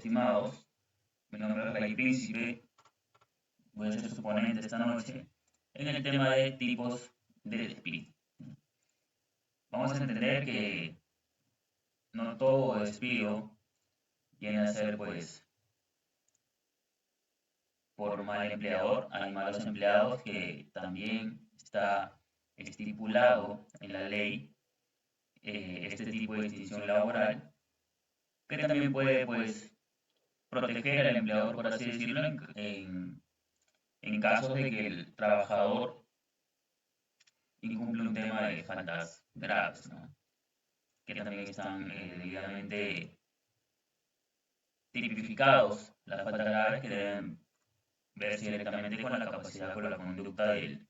estimados. Mi nombre es Ray Príncipe, voy a ser su ponente esta noche en el tema de tipos de despido. Vamos a entender que no todo despido viene a ser pues por mal empleador. Hay malos empleados que también está estipulado en la ley este tipo de extinción laboral, que también puede pues proteger al empleador, por así decirlo, en casos de que el trabajador incumple un tema de faltas graves, ¿no? Que también están debidamente tipificados las faltas graves que deben verse directamente con la capacidad, con la conducta del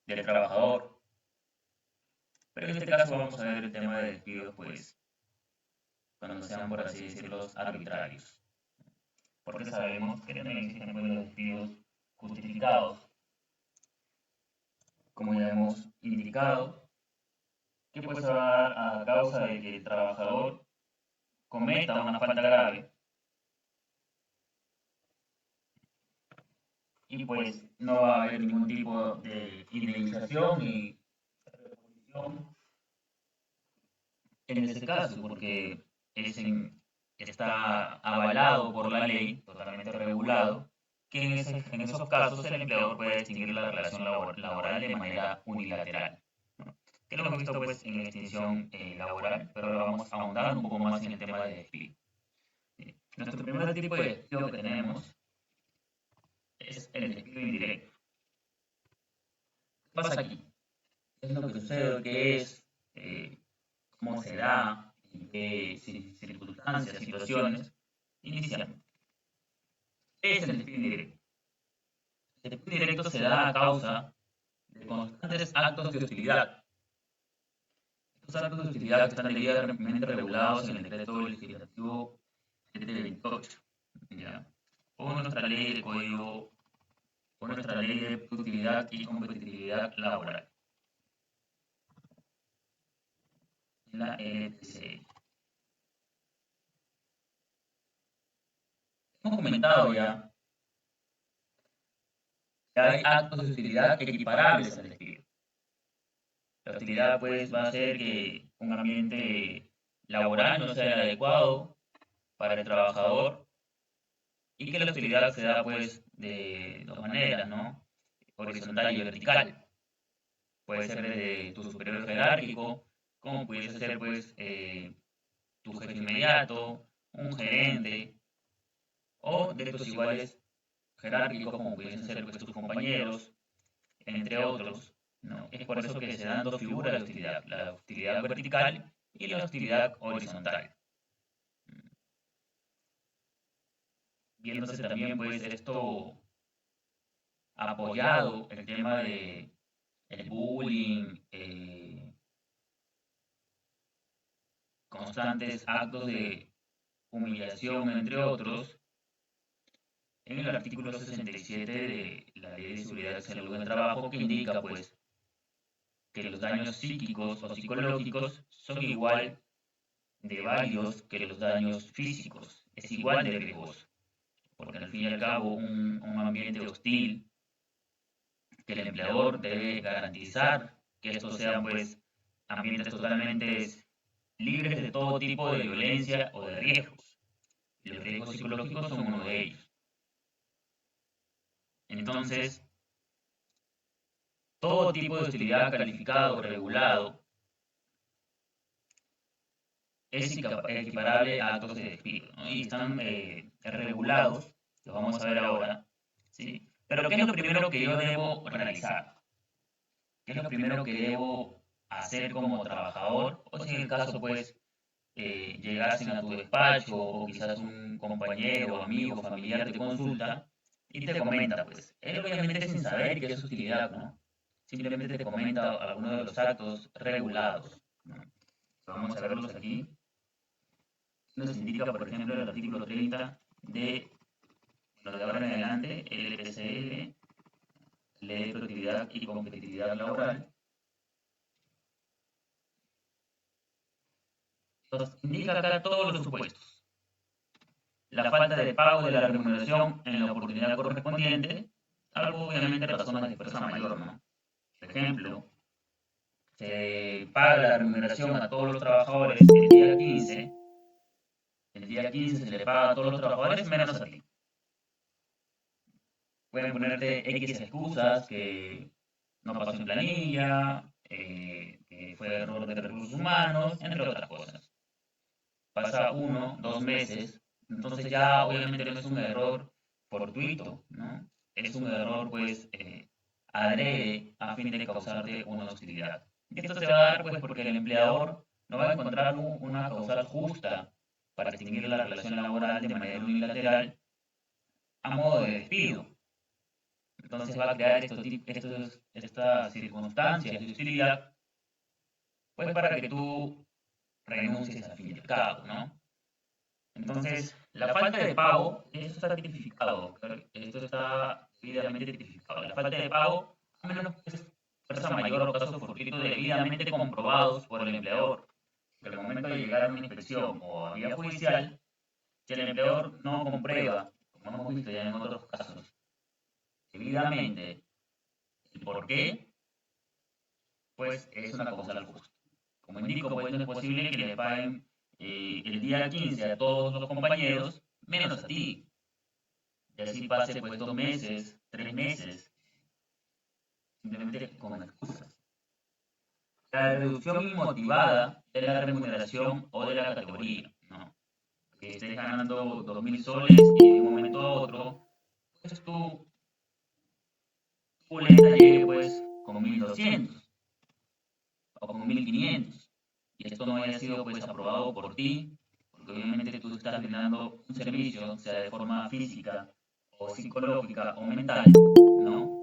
trabajador. Pero en este caso vamos a ver el tema de despidos, pues, cuando sean, por así decirlo, arbitrarios. Porque sabemos que también existen pues, los despidos justificados, como ya hemos indicado, que pues se va a dar a causa de que el trabajador cometa una falta grave y pues no va a haber ningún tipo de indemnización ni reposición en ese caso, porque es está avalado por la ley, totalmente regulado, que en esos casos el empleador puede extinguir la relación laboral de manera unilateral, ¿no? Que lo hemos visto pues en extinción laboral, pero ahora vamos a ahondar un poco más en el tema de despido. Nuestro primer tipo de despido que tenemos es el despido indirecto. ¿Qué pasa aquí? ¿Qué es lo que sucede? ¿Qué es? ¿Cómo se da? ¿En qué circunstancias, situaciones? Iniciamos. ¿Qué es el despido indirecto? El despido indirecto se da a causa de constantes actos de hostilidad. Estos actos de hostilidad están debidamente regulados en el decreto legislativo 728, ¿ya? O nuestra ley de código, o nuestra ley de productividad y competitividad laboral, la LTC. Hemos comentado ya que hay actos de hostilidad equiparables al despido. La hostilidad pues va a ser que un ambiente laboral no sea el adecuado para el trabajador y que la hostilidad se da pues de dos maneras, ¿no? Horizontal y vertical. Puede ser desde tu superior jerárquico, como pudiese ser pues tu jefe inmediato, un gerente, o de tus iguales jerárquicos, como pudiesen ser pues, tus compañeros, entre otros, ¿no? Es por eso que se dan dos figuras de hostilidad, la hostilidad vertical y la hostilidad horizontal. Viéndose también pues esto apoyado, el tema de el bullying, constantes actos de humillación, entre otros, en el artículo 67 de la Ley de Seguridad y Salud en el Trabajo, que indica pues que los daños psíquicos o psicológicos son igual de válidos que los daños físicos, es igual de riesgoso, porque al fin y al cabo un ambiente hostil que el empleador debe garantizar que estos sean pues ambientes totalmente libres de todo tipo de violencia o de riesgos. Y los riesgos psicológicos son uno de ellos. Entonces, todo tipo de hostilidad calificado o regulado es equiparable a actos de despido, ¿no? Y están regulados, lo vamos a ver ahora, ¿sí? Pero ¿qué es lo primero que yo debo realizar? ¿Qué es lo primero que debo hacer como trabajador? O si en el caso, pues, llegasen a tu despacho o quizás un compañero, amigo, familiar te consulta y te comenta, pues, él obviamente sin saber que es hostilidad, ¿no? Simplemente te comenta algunos de los actos regulados, ¿no? Vamos a verlos aquí. Nos indica, por ejemplo, el artículo 30 de, bueno, de ahora en adelante, el LPCL, Ley de Productividad y Competitividad Laboral, nos indica acá todos los supuestos. la falta de pago de la remuneración en la oportunidad correspondiente, algo obviamente razones de fuerza mayor, ¿no? Por ejemplo, se paga la remuneración a todos los trabajadores el día 15 se le paga a todos los trabajadores menos a ti. Pueden ponerte X excusas, que no pasó en planilla, que fue error de recursos humanos, entre otras cosas. Pasa 1, 2 meses, entonces ya obviamente no es un error fortuito, ¿no? Es un error pues adrede a fin de causarte una hostilidad. Y esto se va a dar pues porque el empleador no va a encontrar una causal justa para extinguir la relación laboral de manera unilateral a modo de despido. Entonces va a crear estas circunstancias de hostilidad pues para que tú renuncies al fin y al cabo, ¿no? Entonces, la falta de pago, esto está tipificado, esto está debidamente tipificado. La falta de pago, a menos que es fuerza mayor o caso fortuito debidamente comprobados por el empleador, que al momento de llegar a una inspección o a vía judicial, si el empleador no comprueba, como hemos visto ya en otros casos, debidamente el por qué, pues es una causal justa. Como indico, pues no es posible que le paguen el día 15 a todos los compañeros, menos a ti. Y así pase pues 2 meses, 3 meses, simplemente con excusas. La reducción inmotivada de la remuneración o de la categoría, ¿no? Que estés ganando 2.000 soles y de un momento a otro, pues tu boleta llegue pues con 1.200 o con 1.500 y esto no haya sido pues aprobado por ti, porque obviamente tú estás brindando un servicio, sea de forma física o psicológica o mental, ¿no?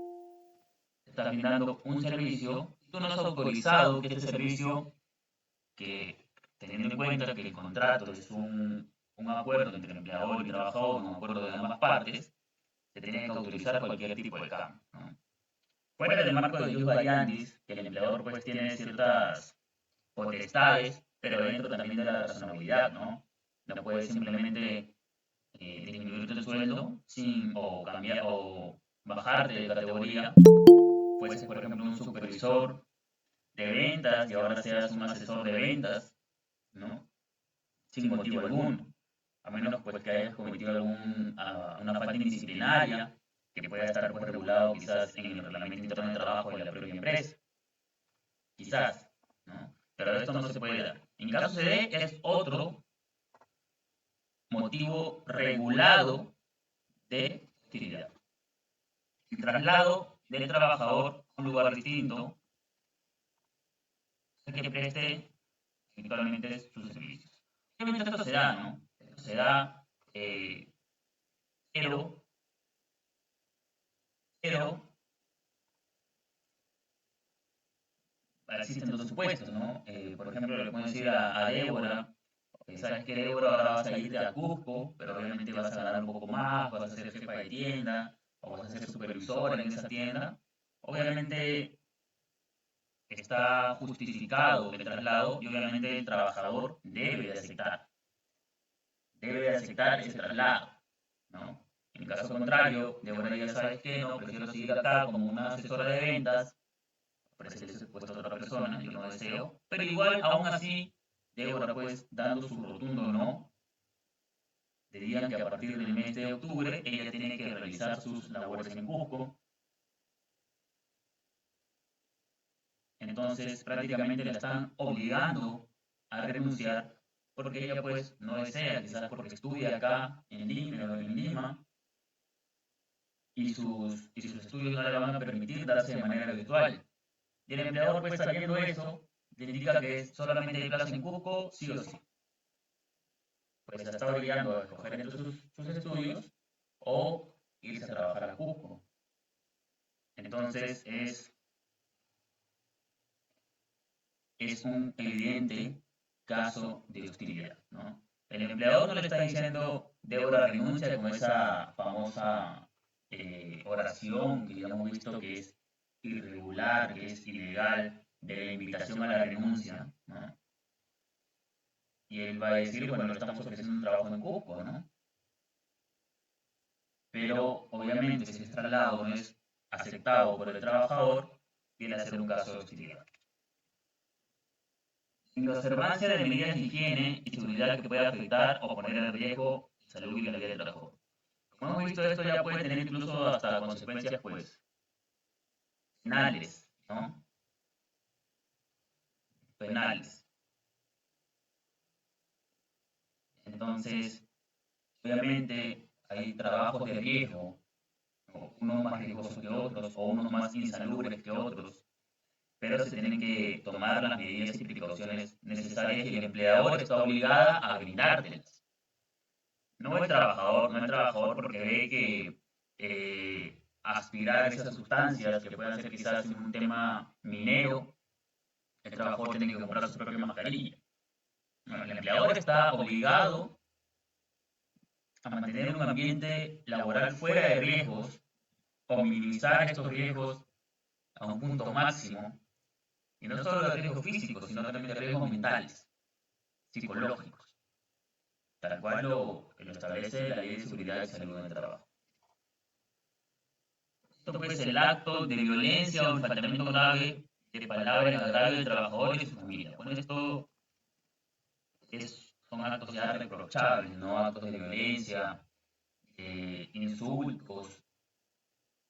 Estás brindando un servicio, tú no has autorizado que ese servicio, que teniendo en cuenta que el contrato es un acuerdo entre empleador y trabajador, un acuerdo de ambas partes, se tiene que autorizar cualquier tipo de cambio, ¿no? Fuera del marco de jus variandis, que el empleador pues tiene ciertas potestades, pero dentro también de la razonabilidad, ¿no? No puedes simplemente disminuirte el sueldo o cambiar o bajarte de categoría. Puedes ser, por ejemplo, un supervisor de ventas y ahora seas un asesor de ventas, ¿no? Sin motivo alguno. A menos pues que hayas cometido una falta indisciplinaria que pueda estar pues, regulado quizás en el reglamento interno de trabajo de la propia empresa. Quizás, ¿no? Pero esto no se puede dar. En caso se dé, es otro motivo regulado de hostilidad. El traslado del trabajador a un lugar distinto que preste actualmente sus servicios. Obviamente esto se da, ¿no? Esto se da, pero, pero existen dos supuestos, ¿no? Por ejemplo, le puedo decir a Débora, sabes que Débora ahora vas a irte a Cusco, pero obviamente vas a ganar un poco más, vas a ser jefa de tienda, o vas a ser supervisora en esa tienda. Obviamente está justificado el traslado y obviamente el trabajador debe de aceptar ese traslado, ¿no? En caso contrario, Débora ya sabes que no, prefiero seguir acá como una asesora de ventas, ofrecerle ese puesto a otra persona, yo no deseo, pero igual, aún así, Débora pues dando su rotundo no, dirían que a partir del mes de octubre ella tiene que realizar sus labores en Cusco, entonces prácticamente la están obligando a renunciar porque ella pues no desea, quizás porque estudia acá en Lima y sus estudios no le van a permitir darse de manera virtual. Y el empleador pues sabiendo eso, le indica que solamente hay plaza en Cusco, sí o sí. Pues la está obligando a escoger entre sus estudios o irse a trabajar a Cusco. Entonces es un evidente caso de hostilidad, ¿no? El empleador no le está diciendo Débora renuncia como esa famosa oración que ya hemos visto que es irregular, que es ilegal, de la invitación a la renuncia, ¿no? Y él va a decir, bueno, le estamos ofreciendo un trabajo en Cusco, ¿no? pero obviamente si el traslado no es aceptado por el trabajador, viene a ser un caso de hostilidad. Sin la observancia de medidas de higiene y seguridad que pueda afectar o poner en riesgo la salud y la vida del trabajador. Como hemos visto, esto ya puede tener incluso hasta consecuencias, pues, penales, ¿no? Penales. Entonces, obviamente, hay trabajos de riesgo, unos más riesgosos que otros, o unos más insalubres que otros, pero se tienen que tomar las medidas y precauciones necesarias y el empleador está obligado a brindártelas. No el trabajador porque ve que aspirar a esas sustancias que puedan ser quizás un tema minero, el trabajador tiene que comprar su propia mascarilla. No, el empleador está obligado a mantener un ambiente laboral fuera de riesgos o minimizar estos riesgos a un punto máximo, y no solo de riesgos físicos, sino también de riesgos mentales, psicológicos, tal cual lo establece la Ley de Seguridad y Salud en el Trabajo. Esto puede ser el acto de violencia o el faltamiento grave de palabra en agravio del trabajador y de su familia. Con esto son actos ya reprochables, no actos de violencia, insultos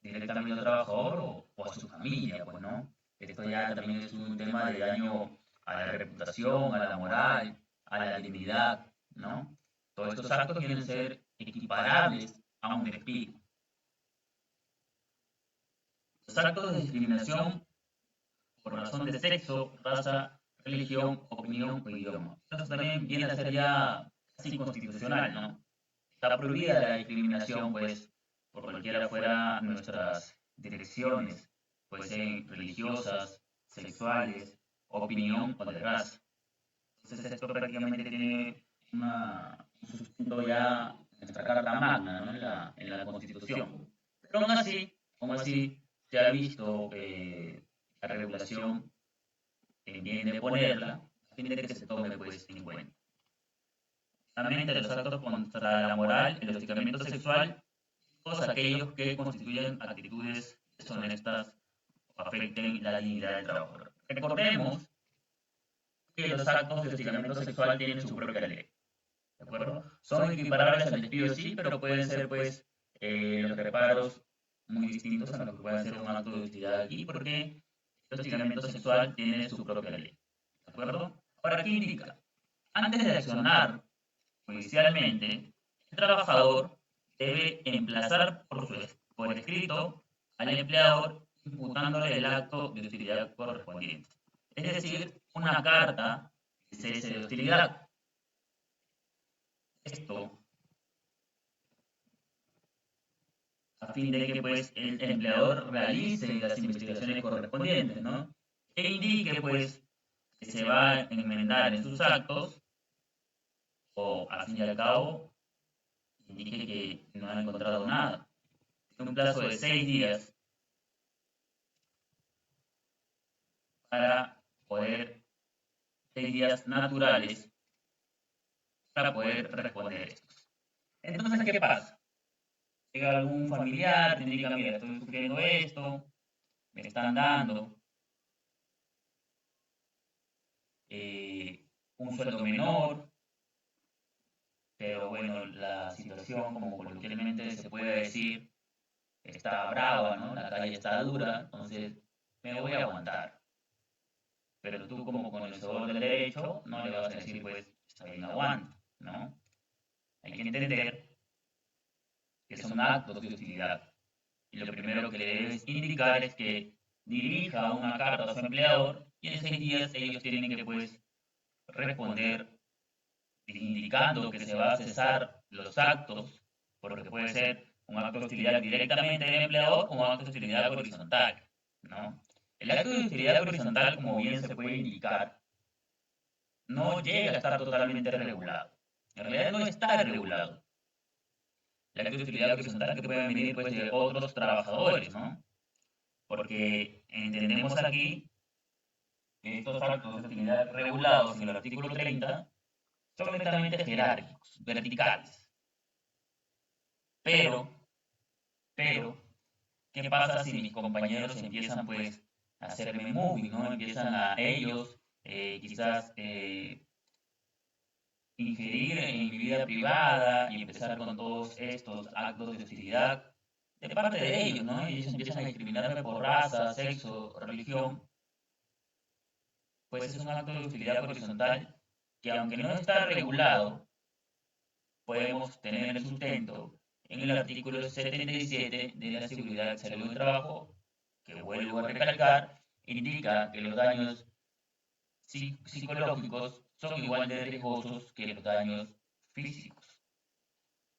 directamente al trabajador o a su familia, pues no. Esto ya también es un tema de daño a la reputación, a la moral, a la dignidad, ¿no? Todos estos actos quieren ser equiparables a un despido. Los actos de discriminación por razón de sexo, raza, religión, opinión o idioma. Esto también viene a ser ya casi constitucional, ¿no? Está prohibida la discriminación, pues, por cualquiera fuera nuestras direcciones, pues sean religiosas, sexuales, opinión o de raza. Entonces esto prácticamente tiene un sustento ya en nuestra Carta Magna, ¿no? En la Constitución. Pero aún así, se ha visto la regulación bien de ponerla a fin de que se tome pues en cuenta. Solamente los actos contra la moral, el hostigamiento sexual, todos aquellos que constituyen actitudes deshonestas o afecten la dignidad del trabajador. Recordemos que los actos de hostigamiento sexual tienen su propia ley, ¿de acuerdo? Son equiparables al despido, sí, pero pueden ser pues los reparos muy distintos a lo que puede ser un acto de hostilidad aquí, porque el hostigamiento sexual tiene su propia ley, ¿de acuerdo? Ahora, ¿qué indica? Antes de accionar judicialmente, el trabajador debe emplazar por escrito al empleador imputándole el acto de hostilidad correspondiente. Es decir, una carta de cese de hostilidad. Esto a fin de que pues, el empleador realice las investigaciones correspondientes, ¿no? E indique pues que se va a enmendar en sus actos o al fin y al cabo indique que no ha encontrado nada. En un plazo de 6 días para poder, 6 días naturales para poder responder estos. Entonces, ¿qué pasa? Llega algún familiar, te indica, mira, estoy sufriendo esto, me están dando un sueldo menor, pero bueno, la situación, como coloquialmente se puede decir, está brava, ¿no? La calle está dura, entonces me voy a aguantar. Pero tú como conocedor del derecho no le vas a decir, pues, está bien, aguanta, ¿no? Hay que entender que son actos de hostilidad. Y lo primero que le debes indicar es que dirija una carta a su empleador y en 6 días ellos tienen que, pues, responder indicando que se va a cesar los actos, porque puede ser un acto de hostilidad directamente del empleador o un acto de hostilidad horizontal, ¿no? El acto de hostilidad horizontal, como bien se puede indicar, no llega a estar totalmente regulado. En realidad no está regulado. El acto de hostilidad horizontal que pueden venir pues, de otros trabajadores, ¿no? Porque entendemos aquí que estos actos de hostilidad regulados en el artículo 30 son netamente jerárquicos, verticales. Pero Pero, ¿qué pasa si mis compañeros empiezan pues a hacerme moving, ¿no? Empiezan a ellos quizás ingerir en mi vida privada y empezar con todos estos actos de hostilidad de parte de ellos, ¿no? Ellos empiezan a discriminarme por raza, sexo, religión, pues es un acto de hostilidad horizontal que aunque no está regulado, podemos tener el sustento en el artículo 77 de la Seguridad y Salud del Trabajo, que vuelvo a recalcar, indica que los daños psicológicos son igual de riesgosos que los daños físicos.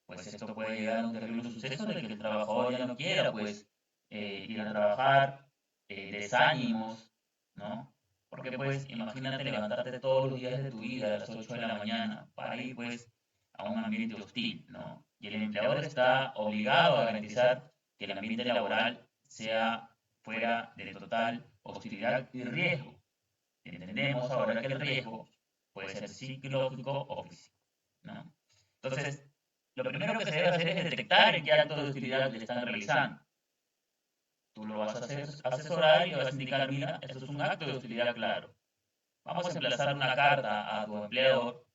Pues esto puede llegar a un terrible suceso de que el trabajador ya no quiera pues ir a trabajar, desánimos, ¿no? Porque pues imagínate levantarte todos los días de tu vida a las 8 de la mañana para ir pues a un ambiente hostil, ¿no? Y el empleador está obligado a garantizar que el ambiente laboral sea fuera de total hostilidad y riesgo. Entendemos ahora que el riesgo puede ser psicológico o físico, ¿no? Entonces, lo primero que se debe hacer es detectar en qué acto de hostilidad le están realizando. Tú lo vas a asesorar y le vas a indicar, mira, esto es un acto de hostilidad claro. Vamos a emplazar una carta a tu empleador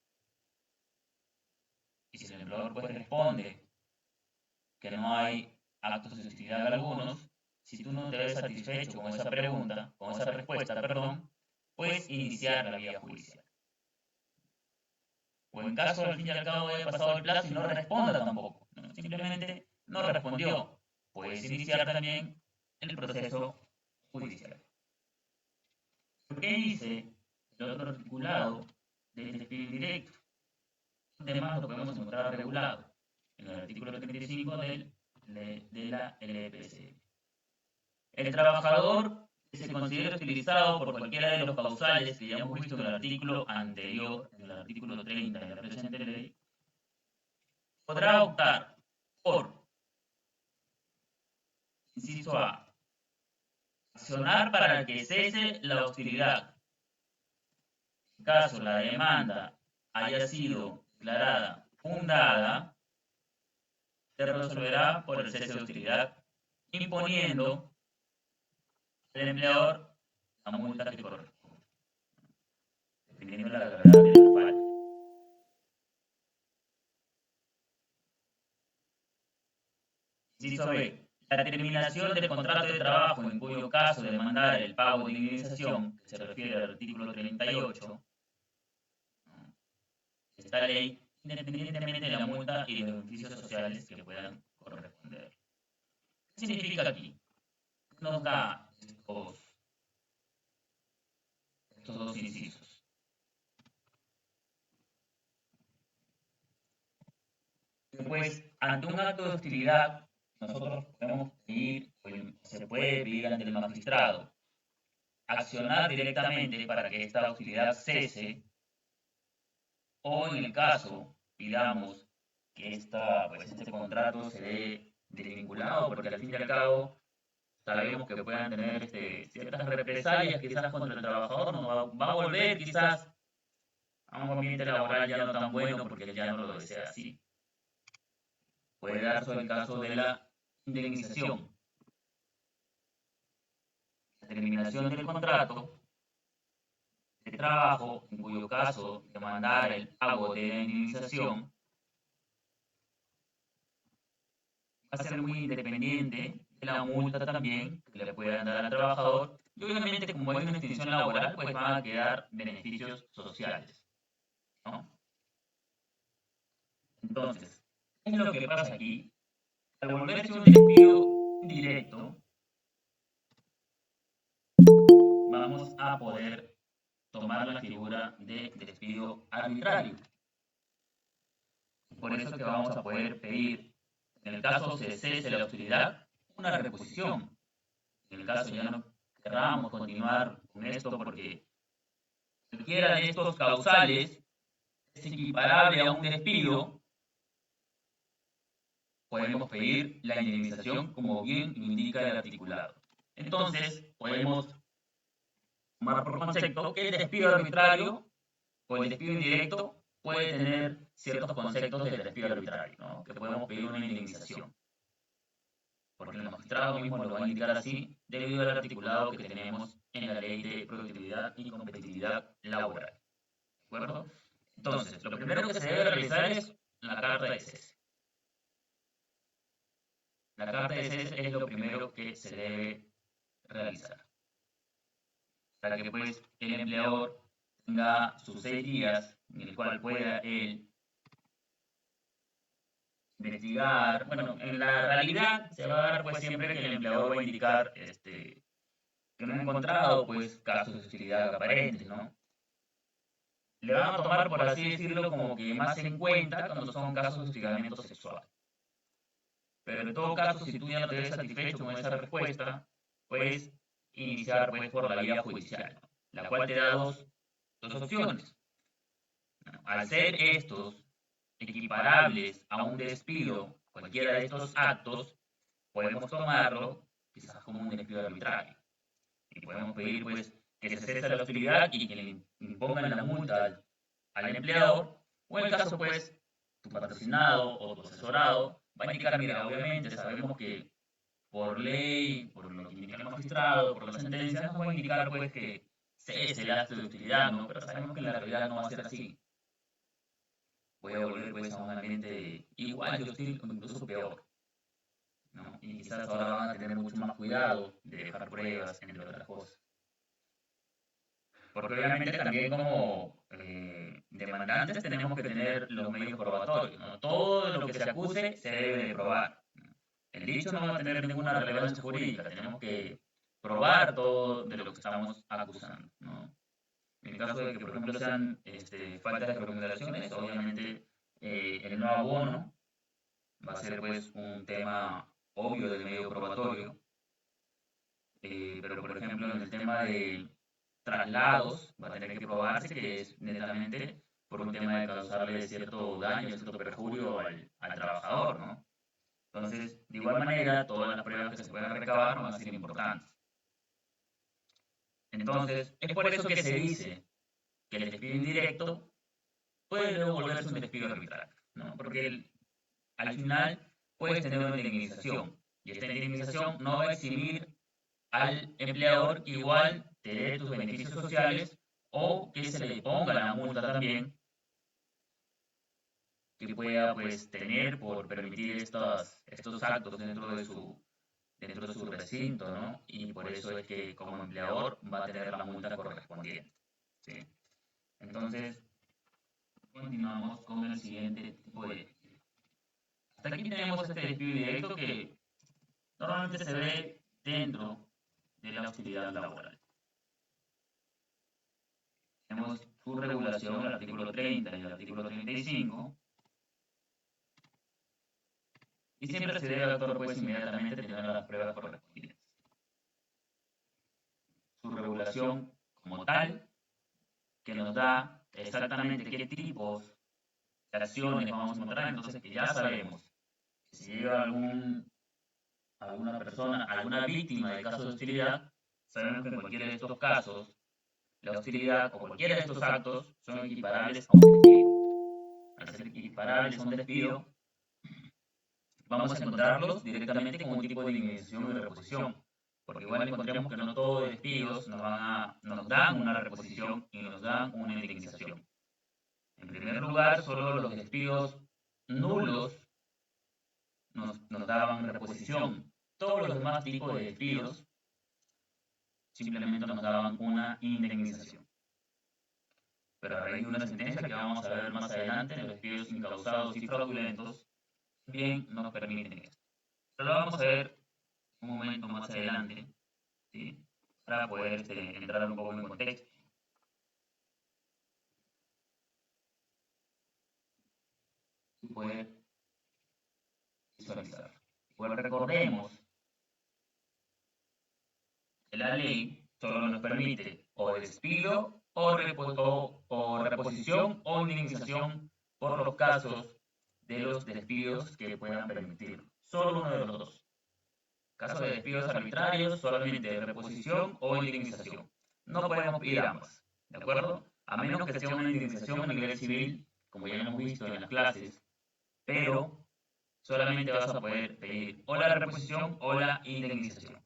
y si el empleador pues responde que no hay actos de hostilidad algunos, si tú no te ves satisfecho con esa pregunta, con esa respuesta, perdón, puedes iniciar la vía judicial. O en caso al fin y al cabo haya pasado el plazo y no responda tampoco, ¿no? Simplemente no respondió, puedes iniciar también el proceso judicial. ¿Qué dice el otro articulado del despido indirecto? Además lo podemos encontrar regulado en el artículo 35 de la LPC. El trabajador que se considera utilizado por cualquiera de los causales que ya hemos visto en el artículo anterior, en el artículo 30 de la presente ley, podrá optar por, inciso A, accionar para que cese la hostilidad. En caso la demanda haya sido declarada fundada, se resolverá por el cese de hostilidad, imponiendo al empleador la multa que corresponde, dependiendo de la gravedad de la falta. Inciso B. La terminación del contrato de trabajo, en cuyo caso demandar el pago de indemnización, que se refiere al artículo 38 de esta ley, independientemente de la multa y los beneficios sociales que puedan corresponder. ¿Qué significa aquí? Nos da estos dos incisos. Pues, ante un acto de hostilidad, nosotros podemos pedir, se puede pedir ante el magistrado, accionar directamente para que esta hostilidad cese, o en el caso, pidamos que este contrato se dé desvinculado, porque al fin y al cabo sabemos que puedan tener ciertas represalias quizás contra el trabajador, no va a volver quizás a un ambiente laboral ya no tan bueno porque él ya no lo desea así. Puede darse el caso de la indemnización, la terminación del contrato de trabajo, en cuyo caso demandar el pago de la indemnización va a ser muy independiente de la multa también que le puedan dar al trabajador. Y obviamente, como hay una extinción laboral, pues van a quedar beneficios sociales, ¿no? Entonces, ¿qué es lo que pasa aquí? Al volverse un despido indirecto, vamos a poder tomar la figura de despido arbitrario. Por eso que vamos a poder pedir, en el caso se cese la hostilidad, una reposición. En el caso ya no querramos continuar con esto porque cualquiera de estos causales es equiparable a un despido, podemos pedir la indemnización como bien lo indica el articulado. Entonces, podemos tomar por concepto que el despido arbitrario o el despido indirecto puede tener ciertos conceptos del despido arbitrario, ¿no? Que podemos pedir una indemnización. porque el magistrado mismo lo va a indicar así, debido al articulado que tenemos en la Ley de Productividad y Competitividad Laboral. ¿De acuerdo? Entonces, lo primero que se debe realizar es la carta de cese. La carta de cese es lo primero que se debe realizar, para que pues el empleador tenga sus 6 días en el cual pueda él investigar. Bueno, en la realidad se va a dar pues siempre que el empleador va a indicar que no ha encontrado pues casos de hostilidad aparentes, ¿no? Le van a tomar, por así decirlo, como que más en cuenta cuando son casos de hostigamiento sexual. Pero en todo caso, si tú ya no te ves satisfecho con esa respuesta, puedes iniciar pues por la vía judicial, la cual te da dos opciones. Al ser estos equiparables a un despido, cualquiera de estos actos, podemos tomarlo quizás como un despido arbitrario. Y podemos pedir pues que se cese la hostilidad y que le impongan la multa al empleador, o en el caso pues tu patrocinado o tu asesorado va a indicar, mira, obviamente sabemos que por ley, por lo que indica el magistrado, por las sentencias, nos va a indicar pues que cese el acto de hostilidad, ¿no? Pero sabemos que en la realidad no va a ser así. Puede volver pues a un ambiente igual de hostil o incluso peor, ¿no? Y quizás ahora van a tener mucho más cuidado de dejar pruebas, entre otras cosas. Porque obviamente también como demandantes tenemos que tener los medios probatorios, ¿no? Todo lo que se acuse se debe de probar. El dicho no va a tener ninguna relevancia jurídica, tenemos que probar todo de lo que estamos acusando, ¿no? En el caso de que, por ejemplo, sean faltas de remuneraciones, obviamente el no abono va a ser pues un tema obvio del medio probatorio, pero por ejemplo en el tema de traslados va a tener que probarse que es netamente por un tema de causarle cierto daño, cierto perjuicio al trabajador, ¿no? Entonces, de igual manera, todas las pruebas que se puedan recabar van a ser importantes. Entonces, es por eso que se dice que el despido indirecto puede luego volverse un despido arbitral, ¿no? Porque al final puedes tener una indemnización y esta indemnización no va a eximir al empleador que igual te dé tus beneficios sociales o que se le ponga la multa también que pueda pues tener por permitir estos actos dentro de su recinto, ¿no? Y por eso es que como empleador va a tener la multa correspondiente, ¿sí? Entonces, continuamos con el siguiente tipo de despido. Hasta aquí tenemos este despido directo que normalmente se ve dentro de la hostilidad laboral. Tenemos su regulación, el artículo 30 y el artículo 35, y siempre se debe actuar pues inmediatamente teniendo las pruebas correspondientes. Su regulación como tal, que nos da exactamente qué tipos de acciones vamos a encontrar, entonces que ya sabemos que si llega alguna persona, alguna víctima de casos de hostilidad, sabemos que en cualquiera de estos casos, la hostilidad o cualquiera de estos actos son equiparables a un despido. Al ser equiparables a un despido, vamos a encontrarlos directamente con un tipo de indemnización y reposición. Porque igual encontramos que no todos los despidos nos dan una reposición y nos dan una indemnización. En primer lugar, solo los despidos nulos nos daban reposición. Todos los demás tipos de despidos simplemente nos daban una indemnización. Pero a raíz de una sentencia que vamos a ver más adelante, los despidos incausados y fraudulentos bien nos permiten esto. Pero lo vamos a ver un momento más adelante, ¿sí? Para poder entrar un poco en contexto y poder visualizar. Pues recordemos que la ley solo nos permite o despido o reposición o indemnización por los casos de los despidos que puedan permitir. Solo uno de los dos. Caso de despidos arbitrarios, solamente reposición o indemnización. No podemos pedir ambas, ¿de acuerdo? A menos que sea una indemnización a nivel civil, como ya hemos visto en las clases, pero solamente vas a poder pedir o la reposición o la indemnización.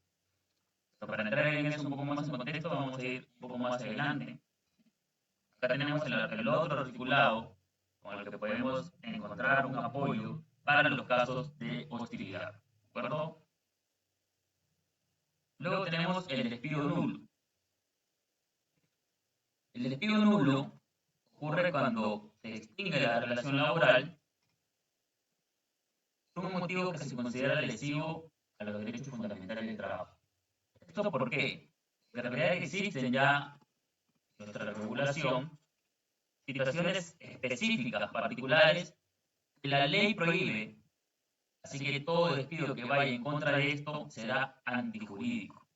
Pero para entrar en eso un poco más en contexto, vamos a ir un poco más adelante. Acá tenemos el otro articulado con el que podemos encontrar un apoyo para los casos de hostilidad. ¿De acuerdo? Luego tenemos el despido nulo. El despido nulo ocurre cuando se extingue la relación laboral por un motivo que se considera lesivo a los derechos fundamentales del trabajo. ¿Esto por qué? Porque en realidad existen ya en nuestra regulación situaciones específicas, particulares, que la ley prohíbe. Así que todo despido que vaya en contra de esto será antijurídico.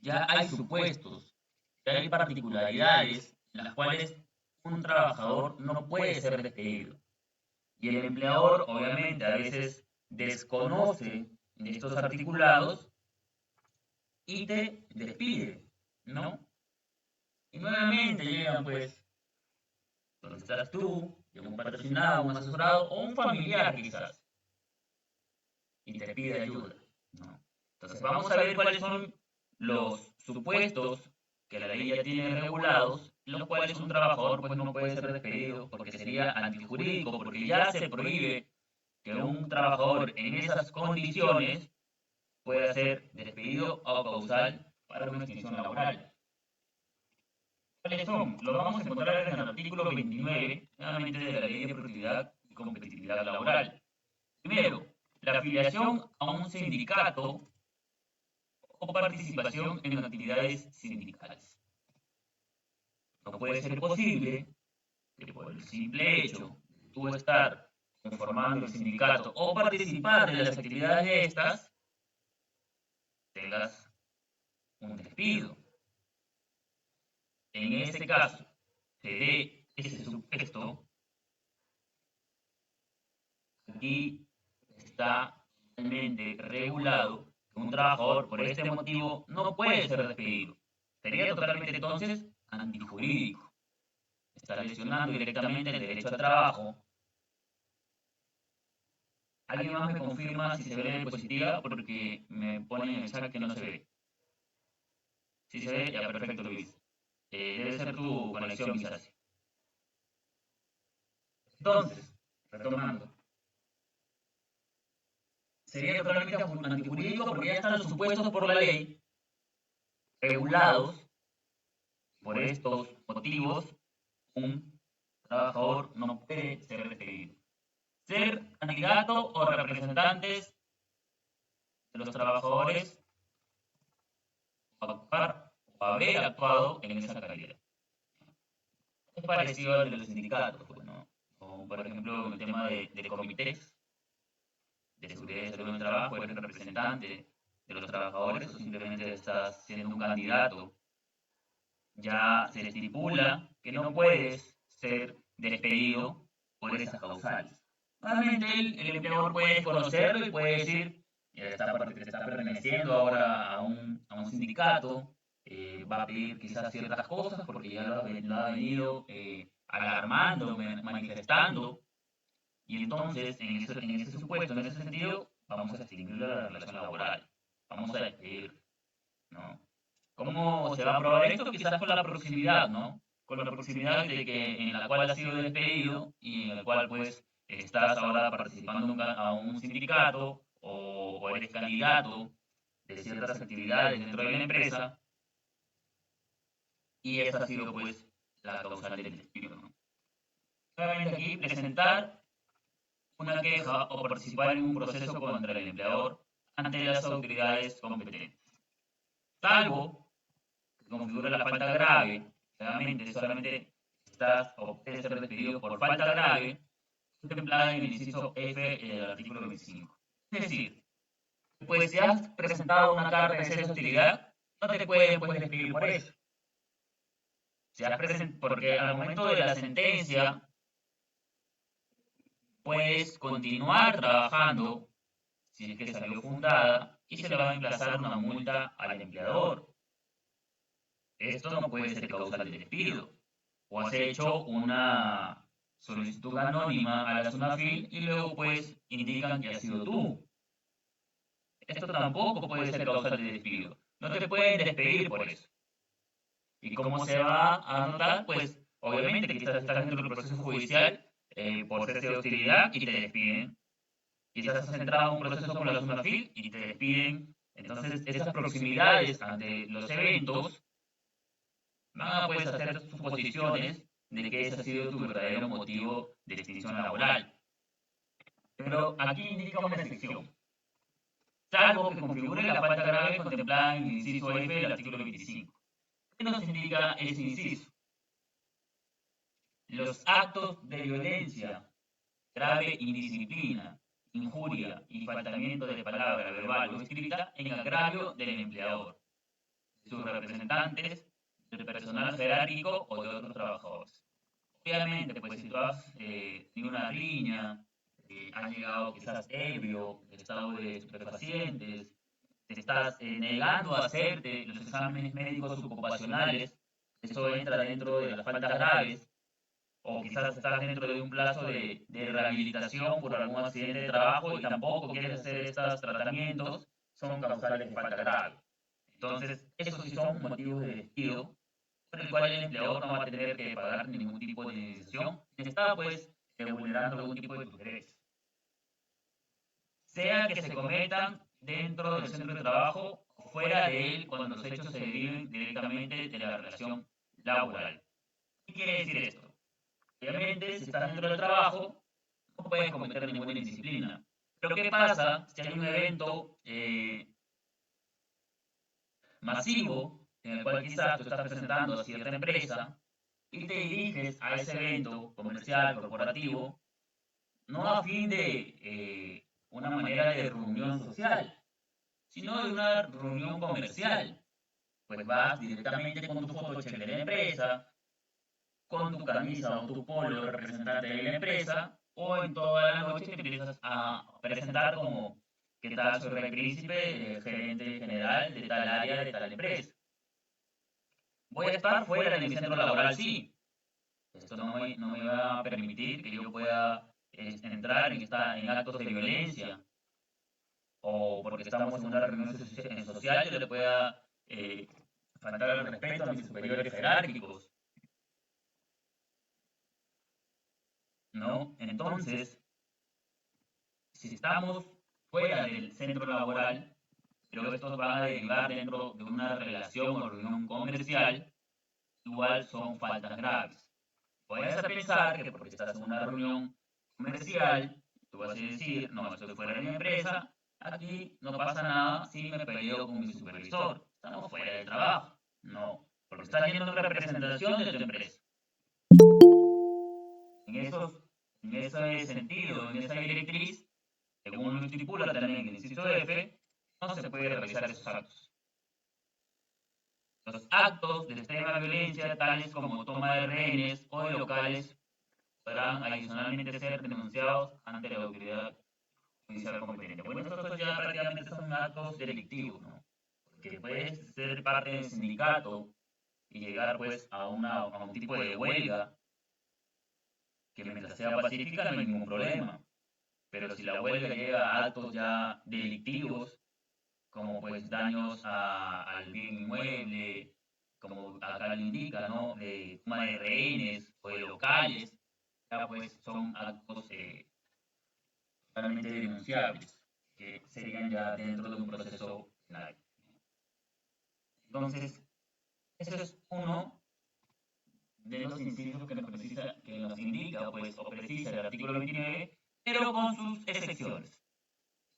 Ya hay supuestos, ya hay particularidades en las cuales un trabajador no puede ser despedido. Y el empleador, obviamente, a veces desconoce estos articulados y te despide, ¿no? Y nuevamente llegan, pues, donde estás tú, llega un patrocinado, un asesorado o un familiar quizás, y te pide ayuda, ¿no? Entonces vamos a ver cuáles son los supuestos que la ley ya tiene regulados, los cuales un trabajador pues no puede ser despedido porque sería antijurídico, porque ya se prohíbe que un trabajador en esas condiciones pueda ser despedido o causal para una extinción laboral. ¿Cuáles son? Lo vamos a encontrar en el artículo 29, nuevamente de la Ley de Productividad y Competitividad Laboral. Primero, la afiliación a un sindicato o participación en actividades sindicales. No puede ser posible que por el simple hecho de tú estar conformando el sindicato o participar de las actividades de estas, tengas un despido. En este caso, se dé ese supuesto, aquí está totalmente regulado que un trabajador por este motivo no puede ser despedido. Sería totalmente entonces antijurídico. Está lesionando directamente el derecho al trabajo. ¿Alguien más me confirma si se ve la diapositiva? Porque me pone en el chat que no se ve. Si se ve, ya perfecto, Luis. Debe ser tu conexión, quizás. Entonces, retomando, sería totalmente antijurídico porque ya están los supuestos por la ley regulados. Por estos motivos, un trabajador no puede ser despedido. Ser candidato o representantes de los trabajadores o actuar o haber actuado en esa calidad. Es parecido al de los sindicatos, pues, ¿no? O, por ejemplo, en el tema de comités de seguridad y salud en el trabajo, eres representante de los trabajadores o simplemente estás siendo un candidato. Ya se estipula que no puedes ser despedido por esas causales. Nuevamente, el empleador puede desconocerlo y puede decir, está perteneciendo ahora a un sindicato, va a pedir quizás ciertas cosas porque ya lo ha venido alarmando, manifestando, y entonces en ese supuesto, en ese sentido, vamos a extinguir la relación laboral, vamos a despedir, ¿no? ¿Cómo se va a probar esto? Quizás con la proximidad, ¿no? Con la proximidad de que en la cual has sido despedido y en el cual pues estás ahora participando a un sindicato o eres candidato de ciertas actividades dentro de la empresa y esa ha sido pues la causal del despido, ¿no? Nuevamente aquí presentar una queja o participar en un proceso contra el empleador ante las autoridades competentes. Salvo configura la falta grave, claramente solamente estás o puedes ser despedido por falta grave, contemplada en el inciso F del artículo 25. Es decir, pues si has presentado una carta de cese de hostilidad, no te pueden pues, despedir por eso. Porque al momento de la sentencia puedes continuar trabajando si es que salió fundada y se le va a emplazar una multa al empleador. Esto no puede ser causal de despido. O has hecho una solicitud anónima a la SUNAFIL y luego pues indican que has sido tú. Esto tampoco puede ser causal de despido. No te pueden despedir por eso. ¿Y cómo se va a anotar? Pues obviamente que estás dentro del proceso judicial por cese de hostilidad y te despiden. Quizás has entrado en un proceso con la SUNAFIL y te despiden. Entonces, esas proximidades ante los eventos van a pues, hacer suposiciones de que ese ha sido tu verdadero motivo de extinción laboral. Pero aquí indica una excepción. Salvo que configure la falta grave contemplada en el inciso F del artículo 25. ¿Qué nos indica ese inciso? Los actos de violencia, grave indisciplina, injuria y faltamiento de palabra verbal o escrita en agravio del empleador, de sus representantes, del personal jerárquico o de otros trabajadores. Obviamente, pues si tú has tenido una riña, has llegado quizás ebrio, estado de estupefacientes, te estás negando a hacerte los exámenes médicos ocupacionales, eso entra dentro de las faltas graves, o quizás estás dentro de un plazo de rehabilitación por algún accidente de trabajo y tampoco quieres hacer estos tratamientos, son causales de falta grave. Entonces, esos sí son motivos de despido por el cual el empleador no va a tener que pagar ningún tipo de indemnización, está pues vulnerando algún tipo de tus derechos. Sea que se cometan dentro del centro de trabajo o fuera de él cuando los hechos se deriven directamente de la relación laboral. ¿Qué quiere decir esto? Obviamente, si estás dentro del trabajo, no puedes cometer ninguna indisciplina. Pero ¿qué pasa si hay un evento masivo en el cual quizás tú estás presentando a cierta empresa y te diriges a ese evento comercial, corporativo, no a fin de una manera de reunión social, sino de una reunión comercial? Pues vas directamente con tu fotocheck de la empresa, con tu camisa o tu polo representante de la empresa, o en toda la noche te empiezas a presentar como, ¿qué tal? Soy Rey Príncipe, gerente general de tal área de tal empresa. Voy a estar fuera de mi centro laboral, sí. Esto no me va a permitir que yo pueda entrar en actos de violencia, o porque estamos en una reunión social, yo le pueda faltar el respeto a mis superiores jerárquicos, ¿no? Entonces, si estamos fuera del centro laboral, pero estos van a derivar dentro de una relación o reunión comercial, igual son faltas graves. Puedes pensar que porque estás en una reunión comercial, tú vas a decir, no, estoy fuera de mi empresa, aquí no pasa nada si me peleo con mi supervisor, estamos fuera del trabajo. No, porque estás yendo en representación de tu empresa. En, esos, en ese sentido, en esa directriz, según lo estipula también el inciso F, no se puede realizar esos actos. Los actos de extrema violencia, tales como toma de rehenes o de locales, podrán adicionalmente ser denunciados ante la autoridad judicial competente. Bueno, estos ya prácticamente son actos delictivos, ¿no? Porque puedes ser parte del sindicato y llegar pues a un tipo de huelga que mientras sea pacífica no hay ningún problema. Pero si la huelga llega a actos ya delictivos, como pues daños al bien inmueble, como acá lo indica, ¿no? De toma de rehenes o de locales, ya pues son actos totalmente denunciables, que serían ya dentro de un proceso penal. Entonces, eso es uno de los incisos que nos indica, pues, o precisa el artículo 29, pero con sus excepciones.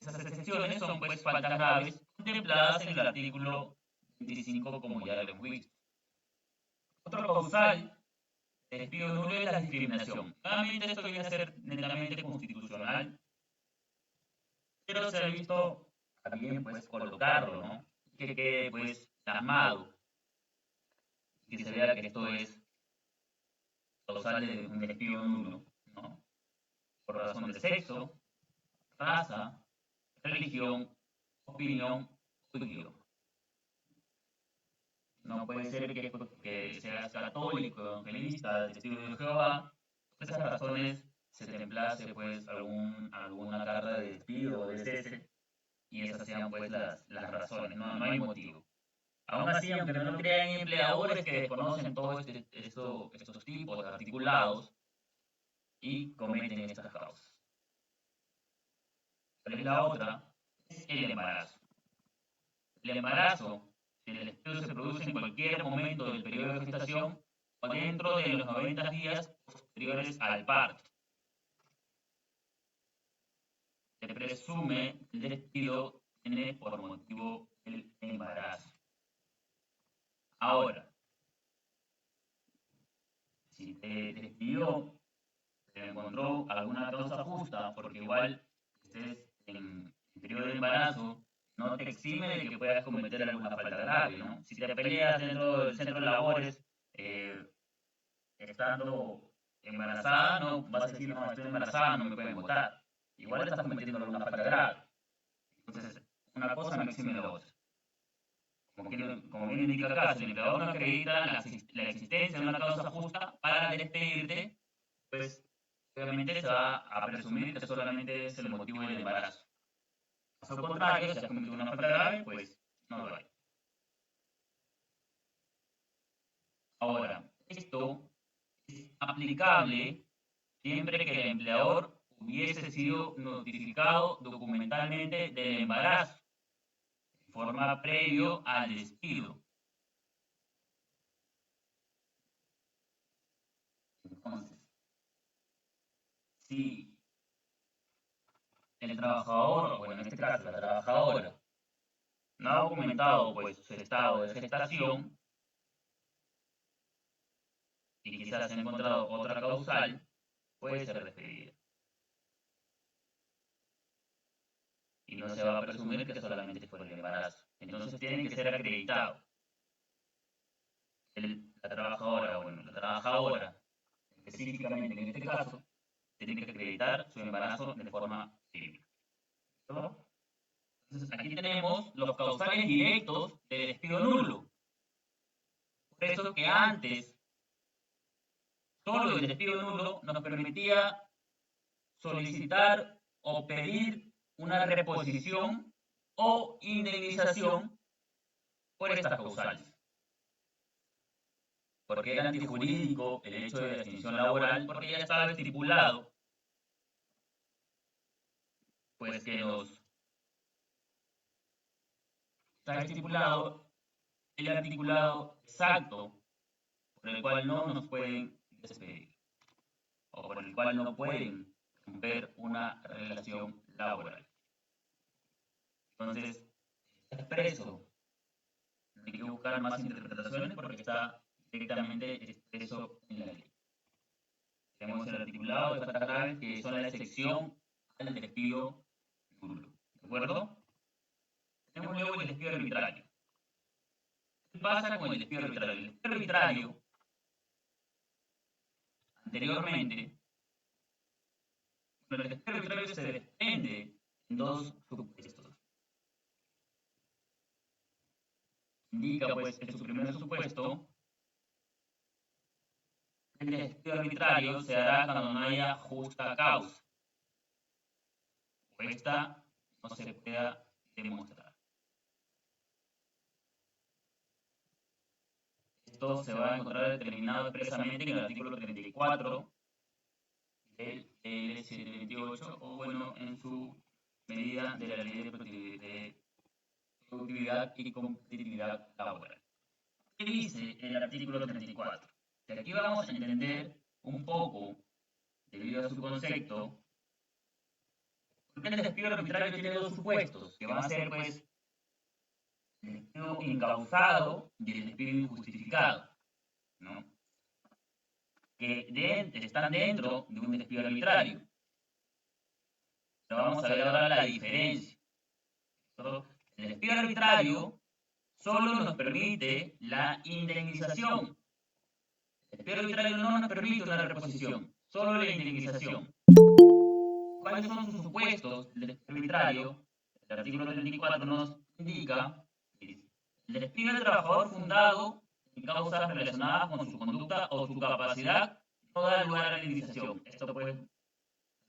Esas excepciones son, pues, faltas graves contempladas en el artículo 25, como ya lo hemos visto. Otro causal de despido nulo es la discriminación. Nuevamente, esto viene a ser netamente constitucional, pero se ha visto también, pues, colocarlo, ¿no? Que quede, pues, plasmado, que se vea que esto es causal de un despido nulo, ¿no? Por razón de sexo, raza, religión, opinión o idioma. No puede ser que seas católico, evangelista, testigo de Jehová, Por esas razones se templase pues alguna carta de despido o de cese y esas sean pues las razones, no hay motivo. Aún así, aunque no lo crean, hay empleadores que desconocen todos estos tipos articulados y cometen estas causas. ¿Cuál es la otra? Es el embarazo. El embarazo, si el despido se produce en cualquier momento del periodo de gestación o dentro de los 90 días posteriores al parto. Se presume que el despido tiene por motivo el embarazo. Ahora, si te despidió, se encontró alguna causa justa, porque igual estés en periodo de embarazo, no te exime de que puedas cometer alguna falta grave, ¿no? Si te peleas dentro del centro de labores, eh, estando embarazada, no vas a decir, no, estoy embarazada, no me pueden votar. Igual estás cometiendo alguna falta grave. Entonces, una cosa no exime de la otra. Como bien indica acá, si el empleador no acredita la existencia de una causa justa para despedirte, pues obviamente se va a presumir que solamente es el motivo del embarazo. Caso contrario, si has cometido una falta grave, pues no lo hay. Ahora, esto es aplicable siempre que el empleador hubiese sido notificado documentalmente del embarazo, de forma previo al despido. Entonces, si el trabajador, bueno, en este caso la trabajadora, no ha documentado pues su estado de gestación y quizás se ha encontrado otra causal, puede ser despedida. Y no se va a presumir que solamente fue el embarazo. Entonces tiene que ser acreditado. La trabajadora, específicamente en este caso, tiene que acreditar su embarazo de forma civil. ¿No? Entonces aquí tenemos los causales directos del despido nulo. Por eso que antes, solo el despido nulo nos permitía solicitar o pedir una reposición o indemnización por estas causales. Porque era antijurídico el hecho de la extinción laboral, porque ya estaba estipulado, pues que está estipulado el articulado exacto por el cual no nos pueden despedir o por el cual no pueden romper una relación laboral. Entonces, está expreso. No hay que buscar más interpretaciones porque está directamente expreso en la ley. Tenemos el articulado de faltas graves que son la excepción al despido nulo. ¿De acuerdo? Tenemos luego el despido arbitrario. ¿Qué pasa con el despido arbitrario? El despido arbitrario, anteriormente, el despido arbitrario se desprende en dos supuestos. Indica, pues, en su primer supuesto, el despido arbitrario se hará cuando no haya justa causa, o esta no se pueda demostrar. Esto se va a encontrar determinado expresamente en el artículo 34 del L728, o bueno, en su medida de la ley de productividad y competitividad laboral. ¿Qué dice el artículo 34? Que aquí vamos a entender un poco, debido a su concepto, porque el despido arbitrario tiene dos supuestos, que van a ser, pues, el despido incausado y el despido injustificado, ¿no? Que están dentro de un despido arbitrario. Pero vamos a ver ahora la diferencia. El despido arbitrario solo nos permite la indemnización. El despido arbitrario no nos permite una reposición, solo la indemnización. ¿Cuáles son sus supuestos del despido arbitrario? El artículo 34 nos indica que el despido del trabajador fundado en causas relacionadas con su conducta o su capacidad no da lugar a la indemnización. Esto pues,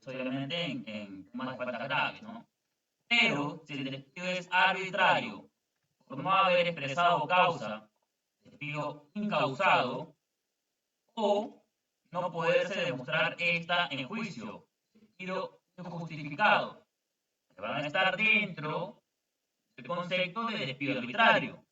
obviamente en temas de faltas graves, ¿no? Pero si el despido es arbitrario, por no haber expresado causa, despido incausado, o no poderse demostrar esta en juicio, despido injustificado, que van a estar dentro del concepto de despido arbitrario.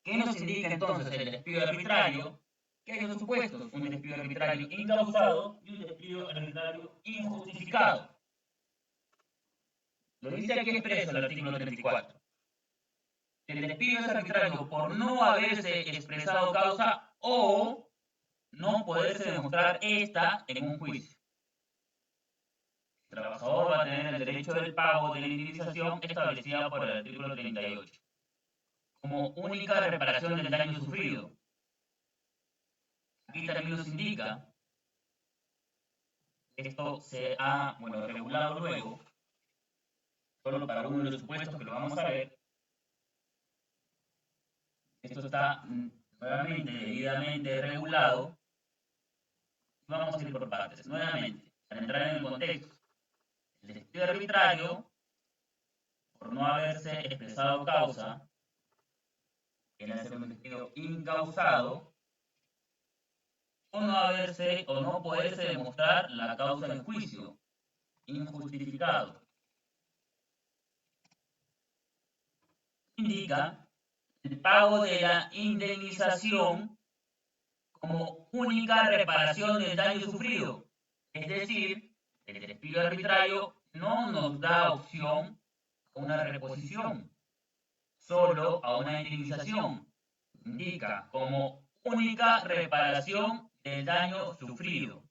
¿Qué nos indica entonces el despido arbitrario? Que hay dos supuestos, un despido arbitrario incausado y un despido arbitrario injustificado. Lo dice aquí expreso el artículo 34. El despido es arbitrario por no haberse expresado causa o no poderse demostrar esta en un juicio. El trabajador va a tener el derecho del pago de la indemnización establecida por el artículo 38 como única reparación del daño sufrido. Aquí también nos indica, esto se ha regulado luego, solo para uno de los supuestos que lo vamos a ver. Esto está nuevamente debidamente regulado. Vamos a ir por partes. Nuevamente, para entrar en el contexto, el despido arbitrario, por no haberse expresado causa, viene a ser un despido incausado, o no haberse o no poderse demostrar la causa en juicio, injustificado. Indica el pago de la indemnización como única reparación del daño sufrido. Es decir, el despido arbitrario no nos da opción a una reposición, solo a una indemnización. Indica como única reparación del daño sufrido.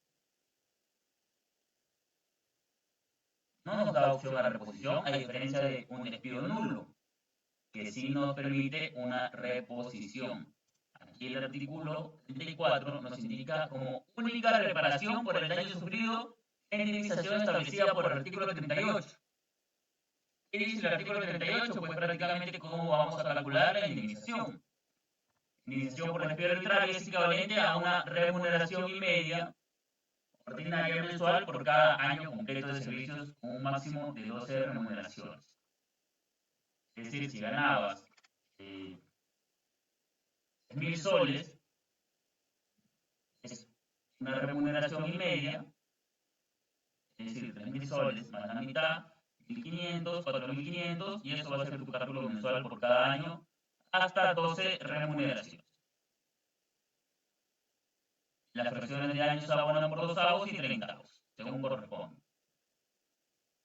No nos da opción a la reposición, a diferencia de un despido nulo, que sí nos permite una reposición. Aquí el artículo 34 nos indica como única reparación por el daño sufrido la indemnización establecida por el artículo 38. ¿Qué dice el artículo 38? Pues prácticamente cómo vamos a calcular la indemnización. La indemnización por despido arbitrario es equivalente a una remuneración y media ordinaria mensual por cada año completo de servicios con un máximo de 12 remuneraciones. Es decir, si ganabas 1000 soles, es una remuneración y media, es decir, 3000 soles más la mitad, 1500, 4500, y eso va a ser tu cálculo mensual por cada año, hasta 12 remuneraciones. Las fracciones de año se abonan por 2 avos y 30 avos, según corresponde.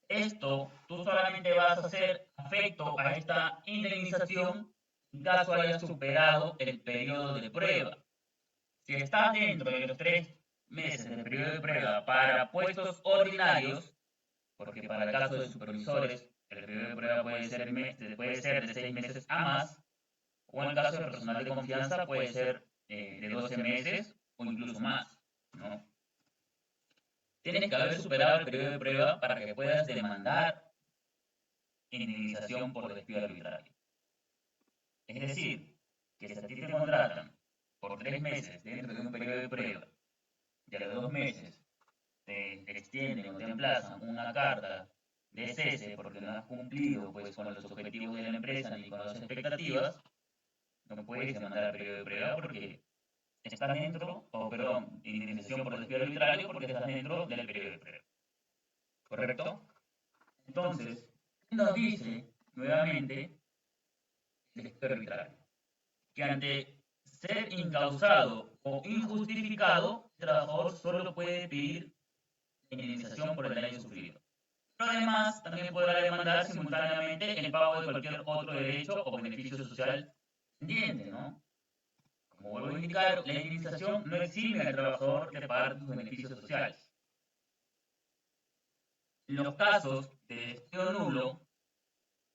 Esto tú solamente vas a hacer afecto a esta indemnización en caso hayas superado el periodo de prueba. Si estás dentro de los 3 meses del periodo de prueba para puestos ordinarios, porque para el caso de supervisores el periodo de prueba puede ser de 6 meses a más, o en el caso de personal de confianza puede ser de 12 meses o incluso más, ¿no? Tienes que haber superado el periodo de prueba para que puedas demandar indemnización por despido arbitrario. Es decir, que si a ti te contratan por 3 meses dentro de un periodo de prueba, y a los 2 meses te extienden o te emplazan una carta de cese porque no has cumplido pues, con los objetivos de la empresa ni con las expectativas, no puedes demandar el periodo de prueba porque estás dentro, indemnización por despido arbitrario porque estás dentro del periodo de prueba. ¿Correcto? Entonces, nos dice nuevamente el despido arbitrario que ante ser incausado o injustificado, el trabajador solo puede pedir indemnización por el daño sufrido. Pero además, también podrá demandar simultáneamente el pago de cualquier otro derecho o beneficio social pendiente, ¿no? Como vuelvo a indicar, la indemnización no exime al trabajador de pagar sus beneficios sociales. En los casos de despido nulo,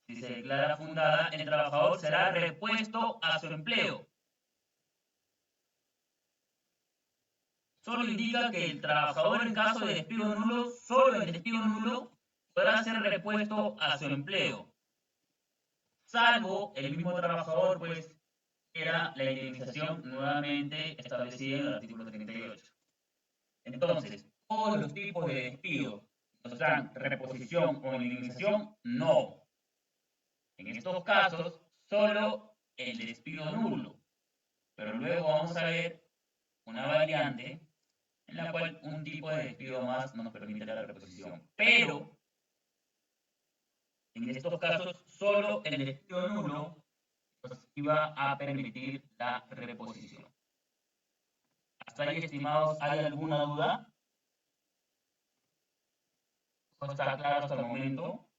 si se declara fundada, el trabajador será repuesto a su empleo. Solo indica que el trabajador en caso de despido nulo, solo en despido nulo, podrá ser repuesto a su empleo. Salvo el mismo trabajador, pues, era la indemnización nuevamente establecida en el artículo 38. Entonces, todos los tipos de despido, o sea, reposición o indemnización, no. En estos casos, solo el despido nulo. Pero luego vamos a ver una variante en la cual un tipo de despido más nos permite la reposición. Pero, en estos casos, solo el despido nulo nos iba a permitir la reposición. Hasta ahí, estimados, ¿hay alguna duda? ¿No está claro hasta el momento?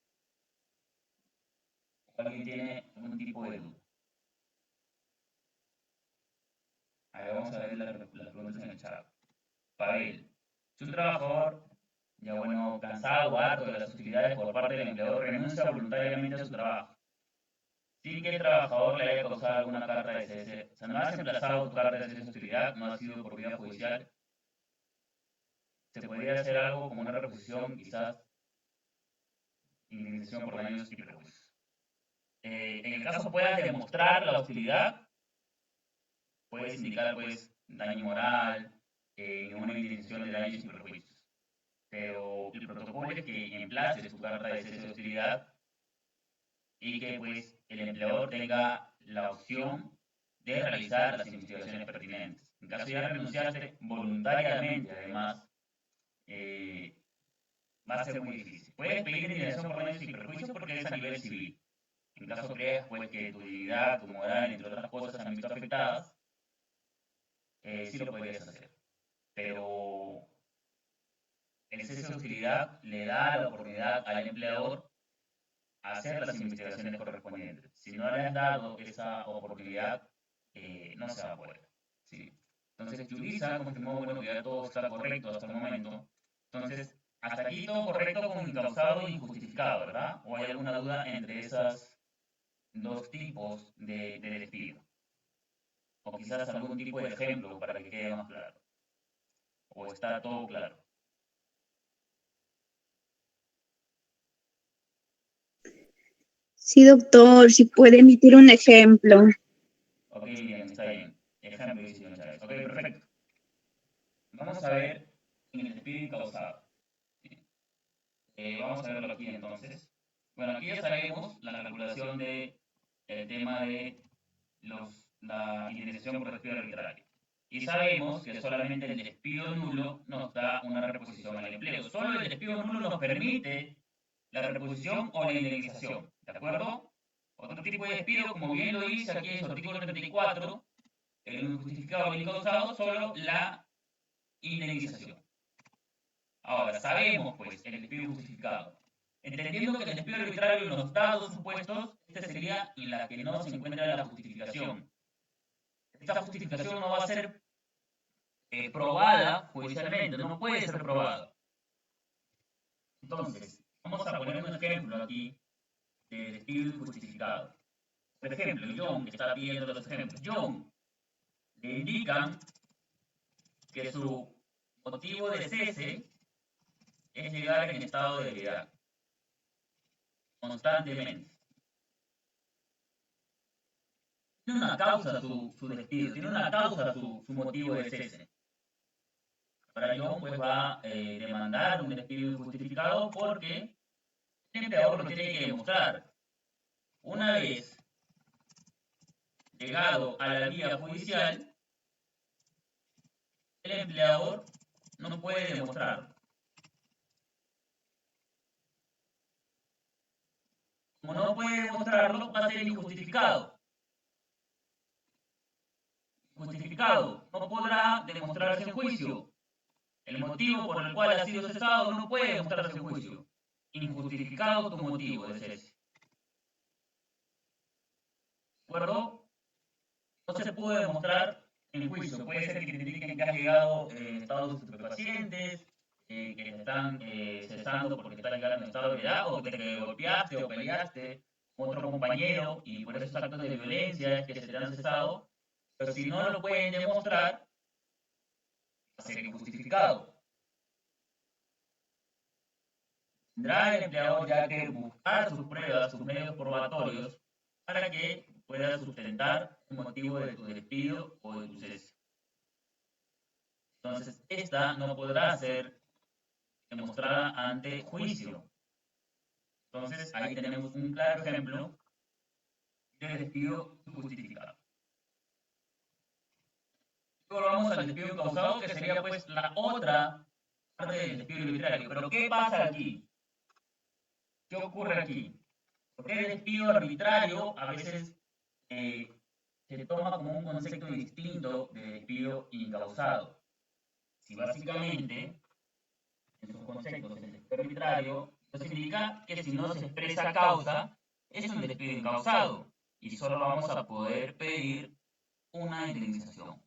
¿Alguien tiene algún tipo de duda? A ver, vamos a ver las preguntas en el chat. Pavel, si un trabajador, ya bueno, cansado o harto de las hostilidades por parte del empleador, renuncia voluntariamente a su trabajo, sin que el trabajador le haya causado alguna carta de cese, o sea, no has emplazado tu carta de cese de hostilidad, no ha sido por vía judicial, se podría hacer algo como una reposición, quizás indemnización por daños y perjuicios. En el caso puedas demostrar la hostilidad, puedes indicar pues daño moral, una indemnización de daños y perjuicios. Pero el protocolo es que emplaces tu carta de cese de hostilidad y que pues el empleador tenga la opción de realizar las investigaciones pertinentes. En caso ya renunciaste voluntariamente, además, eh, va a ser muy difícil. Puedes pedir indemnización por daños y perjuicios porque es a nivel civil. En caso creas pues que tu dignidad, tu moral, entre otras cosas, se han visto afectadas, sí lo podrías hacer. Pero el cese de hostilidad le da la oportunidad al empleador a hacer las investigaciones correspondientes. Si no le has dado esa oportunidad, no se va a poder. ¿Sí? Entonces, Yulisa confirmó bueno, que ya todo está correcto hasta el momento. Entonces, hasta aquí todo correcto con incausado e injustificado, ¿verdad? ¿O hay alguna duda entre esos dos tipos de despido? O quizás algún tipo de ejemplo para que quede más claro. ¿O está todo claro? Sí, doctor, si puede emitir un ejemplo. Ok, bien, está bien. Ejemplo, dice Iván Chávez. Ok, perfecto. Vamos a ver en el despido incausado. Vamos a verlo aquí entonces. Bueno, aquí ya sabemos la calculación de el tema de la indemnización por despido arbitrario. Y sabemos que solamente el despido nulo nos da una reposición al empleo. Solo el despido nulo nos permite la reposición o la indemnización. ¿De acuerdo? Otro tipo de despido, como bien lo dice aquí en su artículo 34, el injustificado o el incausado, solo la indemnización. Ahora, sabemos, pues, el despido injustificado. Entendiendo que el despido arbitrario nos da dos supuestos, esta sería en la que no se encuentra la justificación. Esta justificación no va a ser probada judicialmente, no puede ser probada. Entonces, vamos a poner un ejemplo aquí de despido injustificado. Por ejemplo, John, que está pidiendo los ejemplos. John, le indican que su motivo de cese es llegar en estado de ebriedad constantemente. Tiene una causa su despido, tiene una causa su motivo de cese. Ahora John pues va a demandar un despido injustificado porque el empleador lo tiene que demostrar. Una vez llegado a la vía judicial, el empleador no puede demostrarlo. Como no puede demostrarlo, va a ser injustificado. Justificado, no podrá demostrarse en juicio. El motivo por el cual ha sido cesado no puede demostrarse en juicio. Injustificado tu motivo de cese. ¿De acuerdo? No se puede demostrar en juicio. Puede ser que te indiquen que has llegado en estados estupefacientes, que te están cesando porque estás llegando en estado de ebriedad, o que te golpeaste o peleaste con otro compañero y por esos actos de violencia es que se te han cesado. Pero si no lo pueden demostrar, va a ser injustificado. Tendrá el empleador ya que buscar sus pruebas, sus medios probatorios, para que pueda sustentar el motivo de tu despido o de tu cese. Entonces, esta no podrá ser demostrada ante juicio. Entonces, ahí tenemos un claro ejemplo de despido justificado. Luego vamos al despido incausado, que sería pues la otra parte del despido arbitrario. Pero ¿qué pasa aquí? ¿Qué ocurre aquí? Porque el despido arbitrario a veces eh, se toma como un concepto distinto de despido incausado. Si básicamente, en sus conceptos, el despido arbitrario, eso significa que si no se expresa causa, es un despido incausado y solo vamos a poder pedir una indemnización.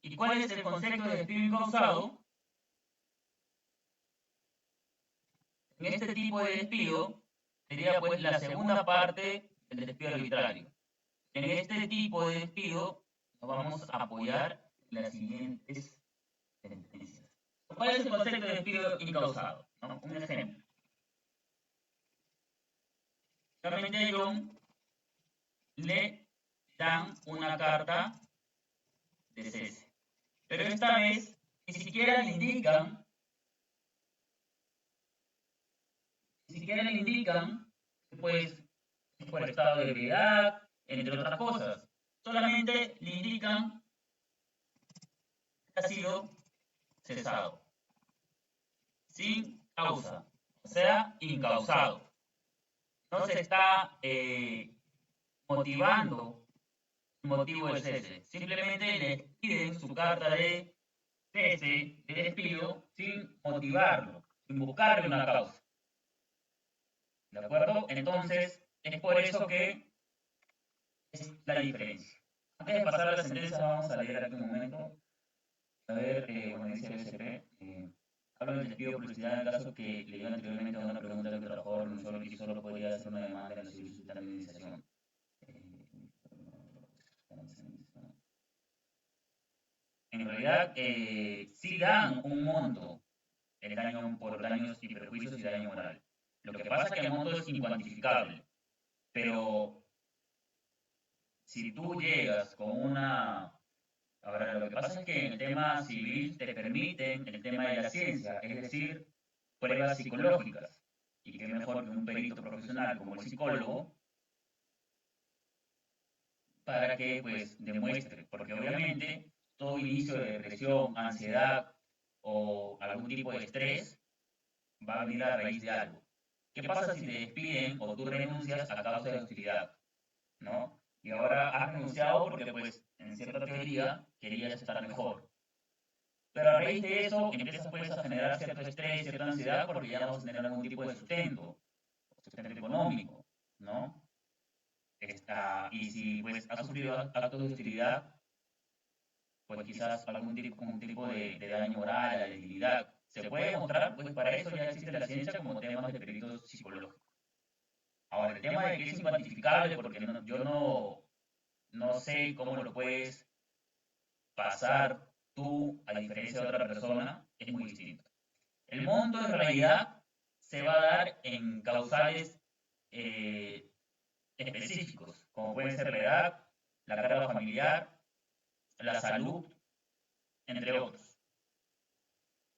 ¿Y cuál es el concepto de despido incausado? En este tipo de despido sería pues la segunda parte del despido arbitrario. En este tipo de despido nos vamos a apoyar en las siguientes sentencias. ¿Cuál es el concepto de despido incausado? ¿No? Un ejemplo. Realmente a John le dan una carta de cese, pero esta vez ni siquiera le indican pues por estado de ebriedad, entre otras cosas. Solamente le indican que ha sido cesado, sin causa, o sea, incausado. No se está motivando el motivo del cese. Simplemente le piden su carta de cese, de despido, sin motivarlo, sin buscarle una causa. ¿De acuerdo? Entonces, es por eso que es la diferencia. Antes de pasar a la sentencia, vamos a leer aquí un momento. A ver, bueno, dice el SP. Hablo del despido por publicidad en el caso que le dio anteriormente a una pregunta que el trabajador renunció y solo podría hacer una demanda en la solicitud de indemnización. En realidad, sí dan un monto el daño por daños y perjuicios y daño moral. Lo que pasa es que el monto es incuantificable, pero si tú llegas con una... Ahora, lo que pasa es que en el tema civil te permiten el tema de la ciencia, es decir, pruebas psicológicas. Y qué mejor que un perito profesional como el psicólogo para que pues demuestre, porque obviamente todo inicio de depresión, ansiedad o algún tipo de estrés va a venir a raíz de algo. ¿Qué pasa si te despiden o tú renuncias a causa de hostilidad? ¿No? Y ahora has renunciado porque pues en cierta teoría querías estar mejor. Pero a raíz de eso empiezas pues a generar cierto estrés, cierta ansiedad porque ya no vas a tener algún tipo de sustento económico, ¿no? Y si pues has sufrido actos de hostilidad, pues quizás algún tipo de daño moral a la dignidad. Se puede demostrar, pues para eso ya existe la ciencia como temas de peritos psicológicos. Ahora, el tema de que es incuantificable, porque yo no sé cómo lo puedes pasar tú a diferencia de otra persona, es muy distinto. El monto en realidad se va a dar en causales eh, específicos, como pueden ser la edad, la carga familiar, la salud, entre otros.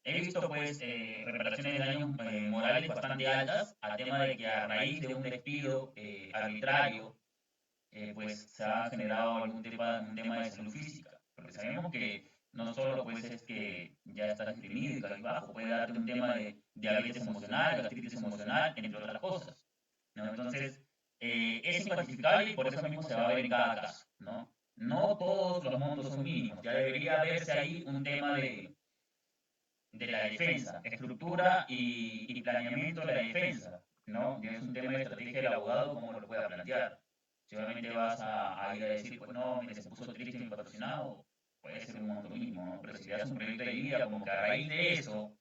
He visto pues reparaciones de daños morales bastante altas a tema de que a raíz de un despido arbitrario pues se ha generado un tema de salud física, porque sabemos que no solo pues es que ya estás deprimido y cabizbajo, puede darte un tema de diabetes emocional, gastritis emocional, entre otras cosas, ¿no? Entonces, es incuantificable y por eso mismo se va a ver en cada caso, ¿no? No todos los montos son mínimos, ya debería verse ahí un tema de la defensa, estructura y planeamiento de la defensa, ¿no? Ya es un tema de estrategia del abogado, cómo lo pueda plantear. Si obviamente vas a ir a decir, pues no, mire, se puso triste mi patrocinado, puede ser un monto mínimo, ¿no? Pero si le das un proyecto de vida, como que a raíz de eso,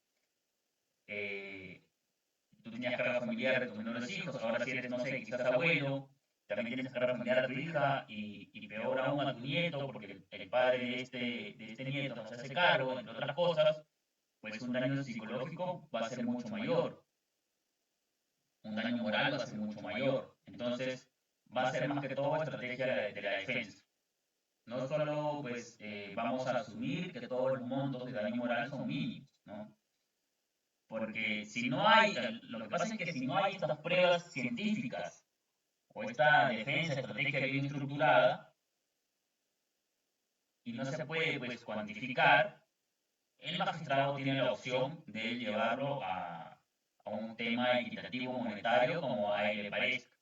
eh, tú tenías carga familiar de tus menores hijos, ahora si eres, no sé, quizás abuelo, también tienes carga familiar a tu hija y peor aún a tu nieto, porque el padre de este nieto no se hace cargo, entre otras cosas, pues un daño psicológico va a ser mucho mayor, un daño moral va a ser mucho mayor. Entonces, va a ser más que todo estrategia de la defensa. no solo pues vamos a asumir que todos los montos de daño moral son mínimos, ¿no? Porque si no hay, lo que pasa es que si no hay estas pruebas científicas o esta defensa, estrategia bien estructurada y no se puede pues cuantificar, el magistrado tiene la opción de llevarlo a un tema equitativo monetario como a él le parezca.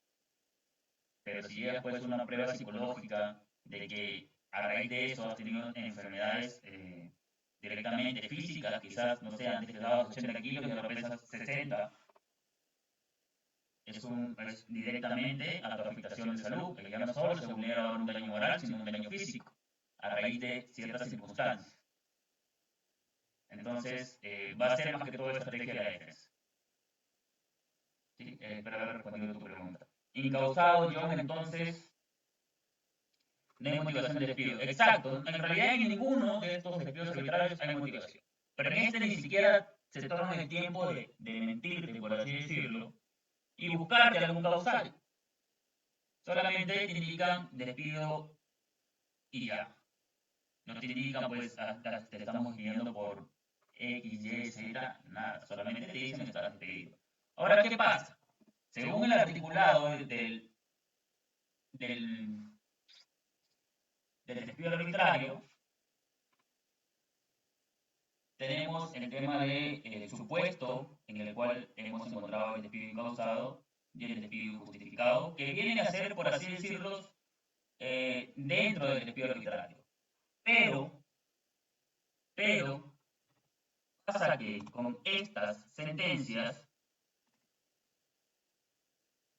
Pero si llega pues una prueba psicológica de que a raíz de eso has tenido enfermedades directamente físicas, quizás, no sé, antes pesabas 80 kilos y ahora pesas 60, es directamente a tu afectación de salud, que ya no solo se vulnera un daño moral, sino un daño físico, a raíz de ciertas circunstancias. Entonces, va a ser más que todo estrategia de la defensa. ¿Sí? Espero haber respondido tu pregunta. Incausado, John, entonces, no hay motivación de despido. Exacto, en realidad en ninguno de estos despidos arbitrarios hay motivación. Pero en este ni siquiera se toman el tiempo de mentirte, por así decirlo, y buscarte algún causal. Solamente te indican despido y ya. No te indican, pues, te estamos pidiendo por X, Y, Z, nada. Solamente te dicen que estás despedido. Ahora, ¿qué pasa? Según el articulado del, del despido arbitrario, tenemos el tema del supuesto en el cual hemos encontrado el despido incausado y el despido injustificado, que vienen a ser, por así decirlo, dentro del despido arbitrario. Pero, pero, pasa que con estas sentencias,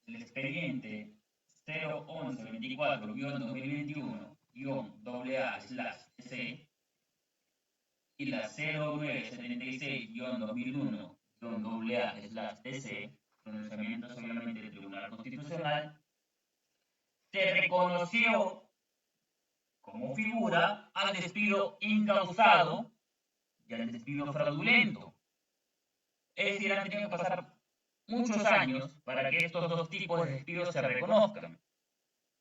el expediente 01124-2021-AA/C y la 0976-2001-AA/DC, pronunciamiento solamente del Tribunal Constitucional, se reconoció como figura al despido incausado y al despido fraudulento. Es decir, han tenido que pasar muchos años para que estos dos tipos de despidos se reconozcan: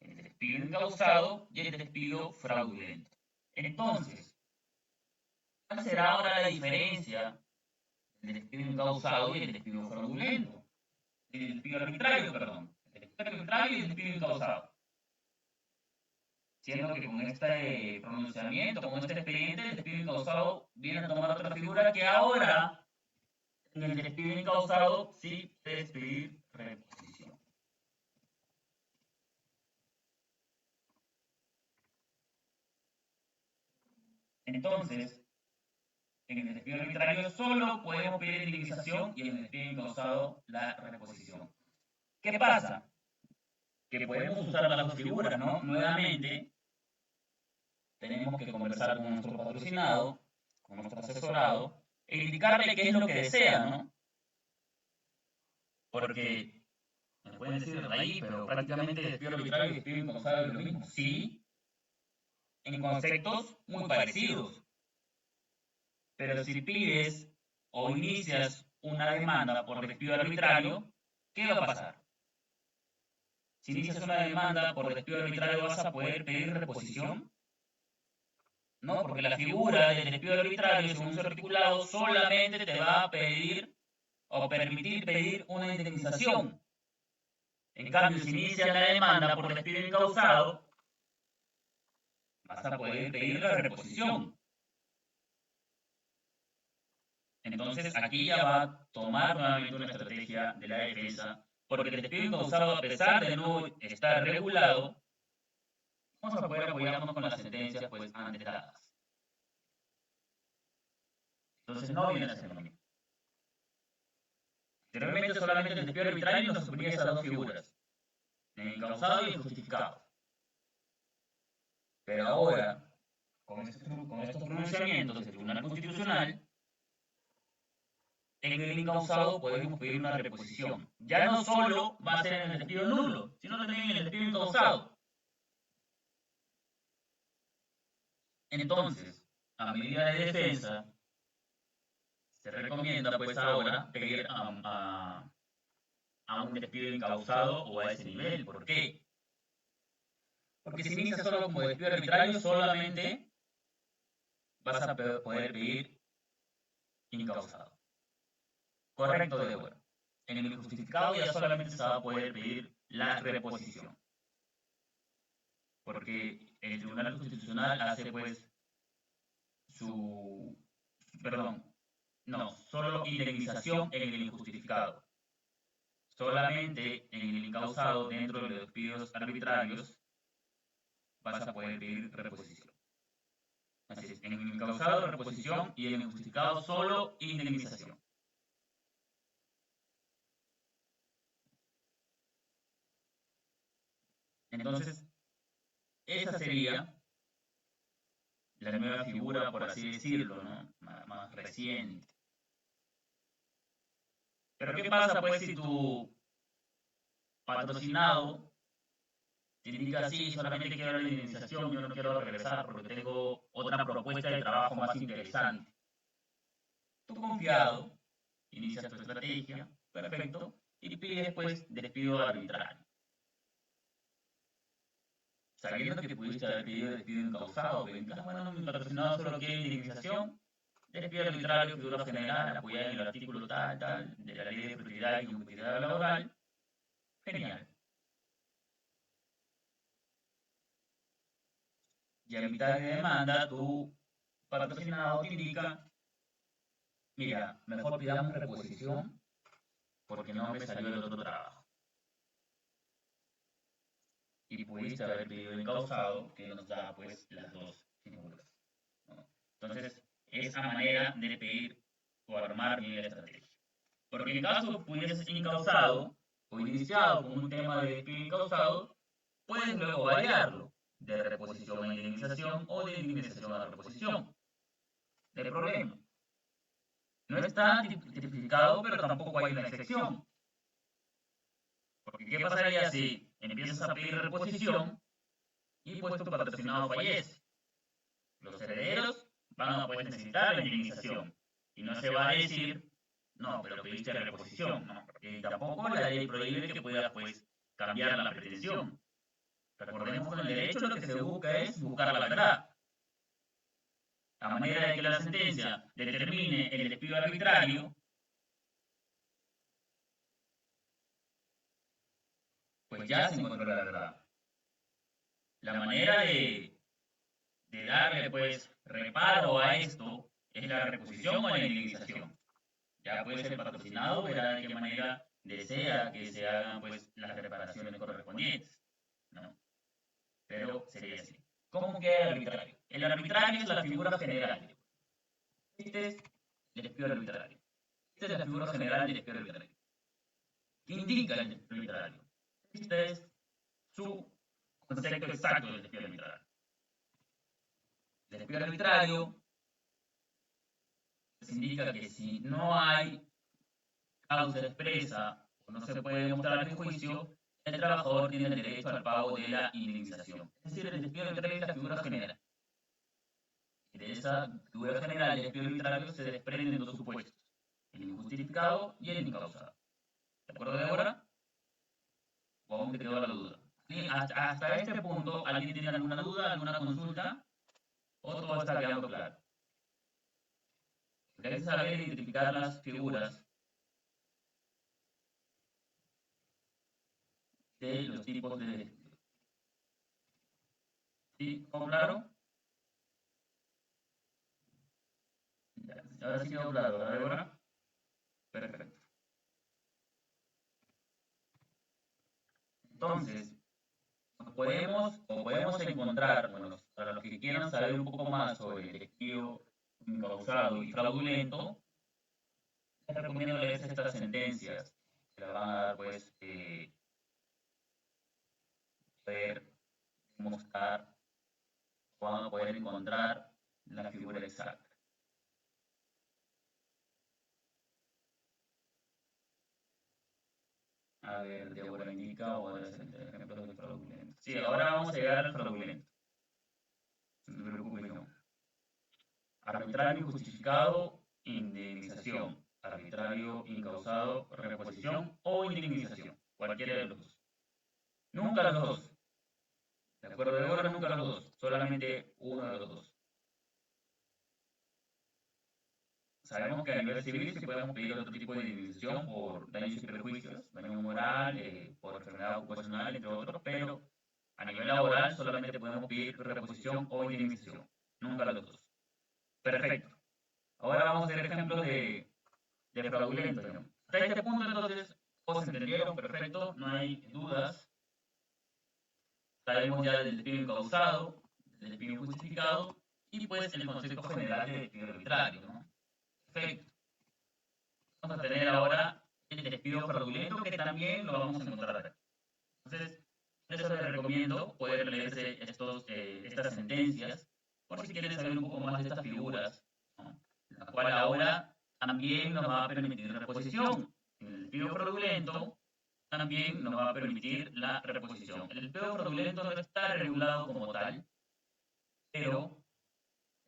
el despido incausado y el despido fraudulento. Entonces, ¿cuál será ahora la diferencia del despido incausado y el despido fraudulento? El despido arbitrario, perdón. El despido arbitrario y el despido incausado. Siendo que con este pronunciamiento, con este expediente, el despido incausado viene a tomar otra figura que ahora, en el despido incausado, sí puede pedir reposición. Entonces, en el despido arbitrario solo podemos pedir indemnización y en el despido incausado la reposición. ¿Qué pasa? Que podemos usar las dos figuras, ¿no? Nuevamente, tenemos que conversar con nuestro patrocinado, con nuestro asesorado, e indicarle qué es lo que desea, ¿no? Porque me pueden decir ahí, pero prácticamente despido arbitrario y despido incausado es lo mismo. Sí, en conceptos muy parecidos. Pero si pides o inicias una demanda por despido arbitrario, ¿qué va a pasar? Si inicias una demanda por despido arbitrario, ¿vas a poder pedir reposición? No, porque la figura del despido arbitrario, según su articulado, solamente te va a pedir o permitir pedir una indemnización. En cambio, si inicias la demanda por despido incausado, vas a poder pedir la reposición. Entonces, aquí ya va a tomar nuevamente una estrategia de la defensa, porque el despido incausado, a pesar de no estar regulado, vamos a poder apoyarnos con las sentencias pues antes dadas. Entonces, no viene a ser lo mismo. Anteriormente solamente el despido arbitrario nos suponía esas dos figuras, el incausado y el justificado. Pero ahora, con estos pronunciamientos del Tribunal Constitucional, en el incausado podemos pedir una reposición. Ya no solo va a ser en el despido nulo, sino también en el despido incausado. Entonces, a medida de defensa, se recomienda pues ahora pedir a un despido incausado o a ese nivel. ¿Por qué? Porque si inicias solo como despido arbitrario, solamente vas a poder pedir incausado. Correcto, Débora. En el injustificado ya solamente se va a poder pedir la reposición. Porque el Tribunal Constitucional hace pues su... Perdón, no, solo indemnización en el injustificado. Solamente en el incausado, dentro de los despidos arbitrarios, vas a poder pedir reposición. Así es, en el incausado reposición y en el injustificado solo indemnización. Entonces, esa sería la nueva figura, por así decirlo, ¿no? Más reciente. Pero ¿qué pasa pues si tu patrocinado te indica así, solamente quiero la indemnización, yo no quiero regresar porque tengo otra propuesta de trabajo más interesante? Tú confiado, inicias tu estrategia, perfecto, y pides pues despido arbitrario. Sabiendo que pudiste haber pedido despido incausado, pero indicas, bueno, mi patrocinado solo quiere indemnización, despido arbitrario, figura general, apoyada en el artículo tal, tal, de la ley de propiedad y competitividad laboral. Genial. Y a mitad de demanda, tu patrocinado te indica, mira, mejor pidamos reposición porque no me salió el otro trabajo. Y pudiste haber pedido incausado, que nos da pues las dos figuras, ¿no? Entonces, esa manera de pedir o armar bien la estrategia. Porque en caso pudieses incausado o iniciado con un tema de despido incausado, puedes luego variarlo de reposición a indemnización o de indemnización a reposición. No hay problema. No está tipificado, pero tampoco hay una excepción. Porque ¿qué pasaría si empiezas a pedir reposición y pues tu patrocinado fallece? Los herederos van a pues necesitar la indemnización. Y no se va a decir, no, pero pediste reposición, ¿no? Porque tampoco la ley prohíbe que puedas pues cambiar la pretensión. Recordemos que en el derecho lo que se busca es buscar la verdad. A manera de que la sentencia determine el despido arbitrario, pues ya se encontró la verdad. La manera de darle pues reparo a esto es la reposición o la indemnización. Ya pues el patrocinado verá de qué manera desea que se hagan pues las reparaciones correspondientes, ¿no? Pero sería así. ¿Cómo queda el arbitrario? El arbitrario es la figura general. Este es el despido arbitrario. Esta es la figura general del despido arbitrario. ¿Qué indica el despido arbitrario? Este es su concepto exacto del despido arbitrario. El despido arbitrario pues, indica que si no hay causa expresa o no se puede demostrar en juicio, el trabajador tiene el derecho al pago de la indemnización. Es decir, el despido arbitrario es la figura general. Y de esa figura general, el despido arbitrario se desprenden dos supuestos: el injustificado y el incausado. ¿De acuerdo, Débora? ¿O aún te quedó la duda? ¿Sí? Hasta este punto, ¿alguien tiene alguna duda, alguna consulta? ¿O todo está quedando claro? Porque hay que saber identificar las figuras de los tipos de despido. ¿Sí? ¿Todo claro? Ya. Ahora sí quedó claro, ¿verdad, Débora? Perfecto. Entonces, podemos encontrar, bueno, para los que quieran saber un poco más sobre el despido incausado y fraudulento, les recomiendo leer estas sentencias que la van a dar, pues, poder mostrar, van a poder encontrar la figura exacta. A ver, Débora indica o ejemplos de fraudulento. Sí, ahora vamos a llegar al fraudulento. No te preocupes, no. Arbitrario injustificado, indemnización. Arbitrario incausado, reposición o indemnización. Cualquiera de los dos. Nunca los dos. ¿De acuerdo? De obra nunca los dos, solamente uno de los dos. Sabemos que a nivel civil sí podemos pedir otro tipo de indemnización por daños y perjuicios, daño moral, por enfermedad ocupacional, entre otros, pero a nivel laboral solamente podemos pedir reposición o indemnización, nunca los dos. Perfecto. Ahora vamos a hacer ejemplos de fraudulento. ¿No? Hasta este punto, entonces, todos entendieron, perfecto, no hay dudas. Sabemos ya del despido incausado, del despido injustificado y pues el concepto general de despido arbitrario. ¿No? Perfecto. Vamos a tener ahora el despido fraudulento que también lo vamos a encontrar acá. Entonces, eso les recomiendo poder leerse estas sentencias por si quieren saber un poco más de estas figuras, ¿no? La cual ahora también nos va a permitir reposición. El despido fraudulento también nos va a permitir la reposición. El despido fraudulento no está regulado como tal, pero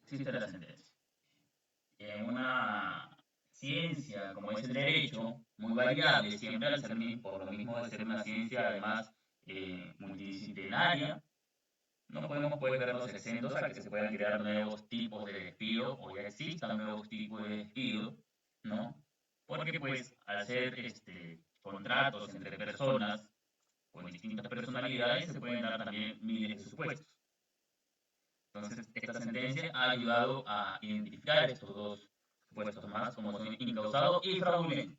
existe la sentencia. En una ciencia como es el derecho, muy variable, siempre al ser por lo mismo de ser una ciencia además multidisciplinaria, no podemos pues vernos exentos a que se puedan crear nuevos tipos de despido o ya existan nuevos tipos de despido, ¿no? Porque pues al ser contratos entre personas con distintas personalidades se pueden dar también miles de supuestos. Entonces, esta sentencia ha ayudado a identificar estos dos supuestos más, como son incausado y fraudulento.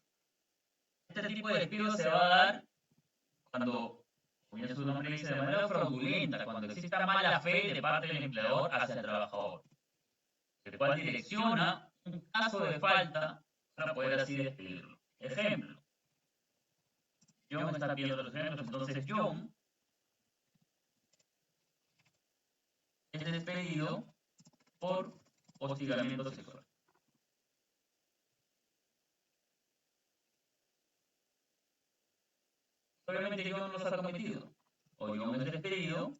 Este tipo de despido se va a dar cuando, como ya su nombre dice, de manera fraudulenta, cuando exista mala fe de parte del empleador hacia el trabajador, el cual direcciona un caso de falta para poder así despedirlo. Ejemplo, John está pidiendo los ejemplos, entonces John es despedido por hostigamiento sexual. Obviamente John no los ha cometido. O John es despedido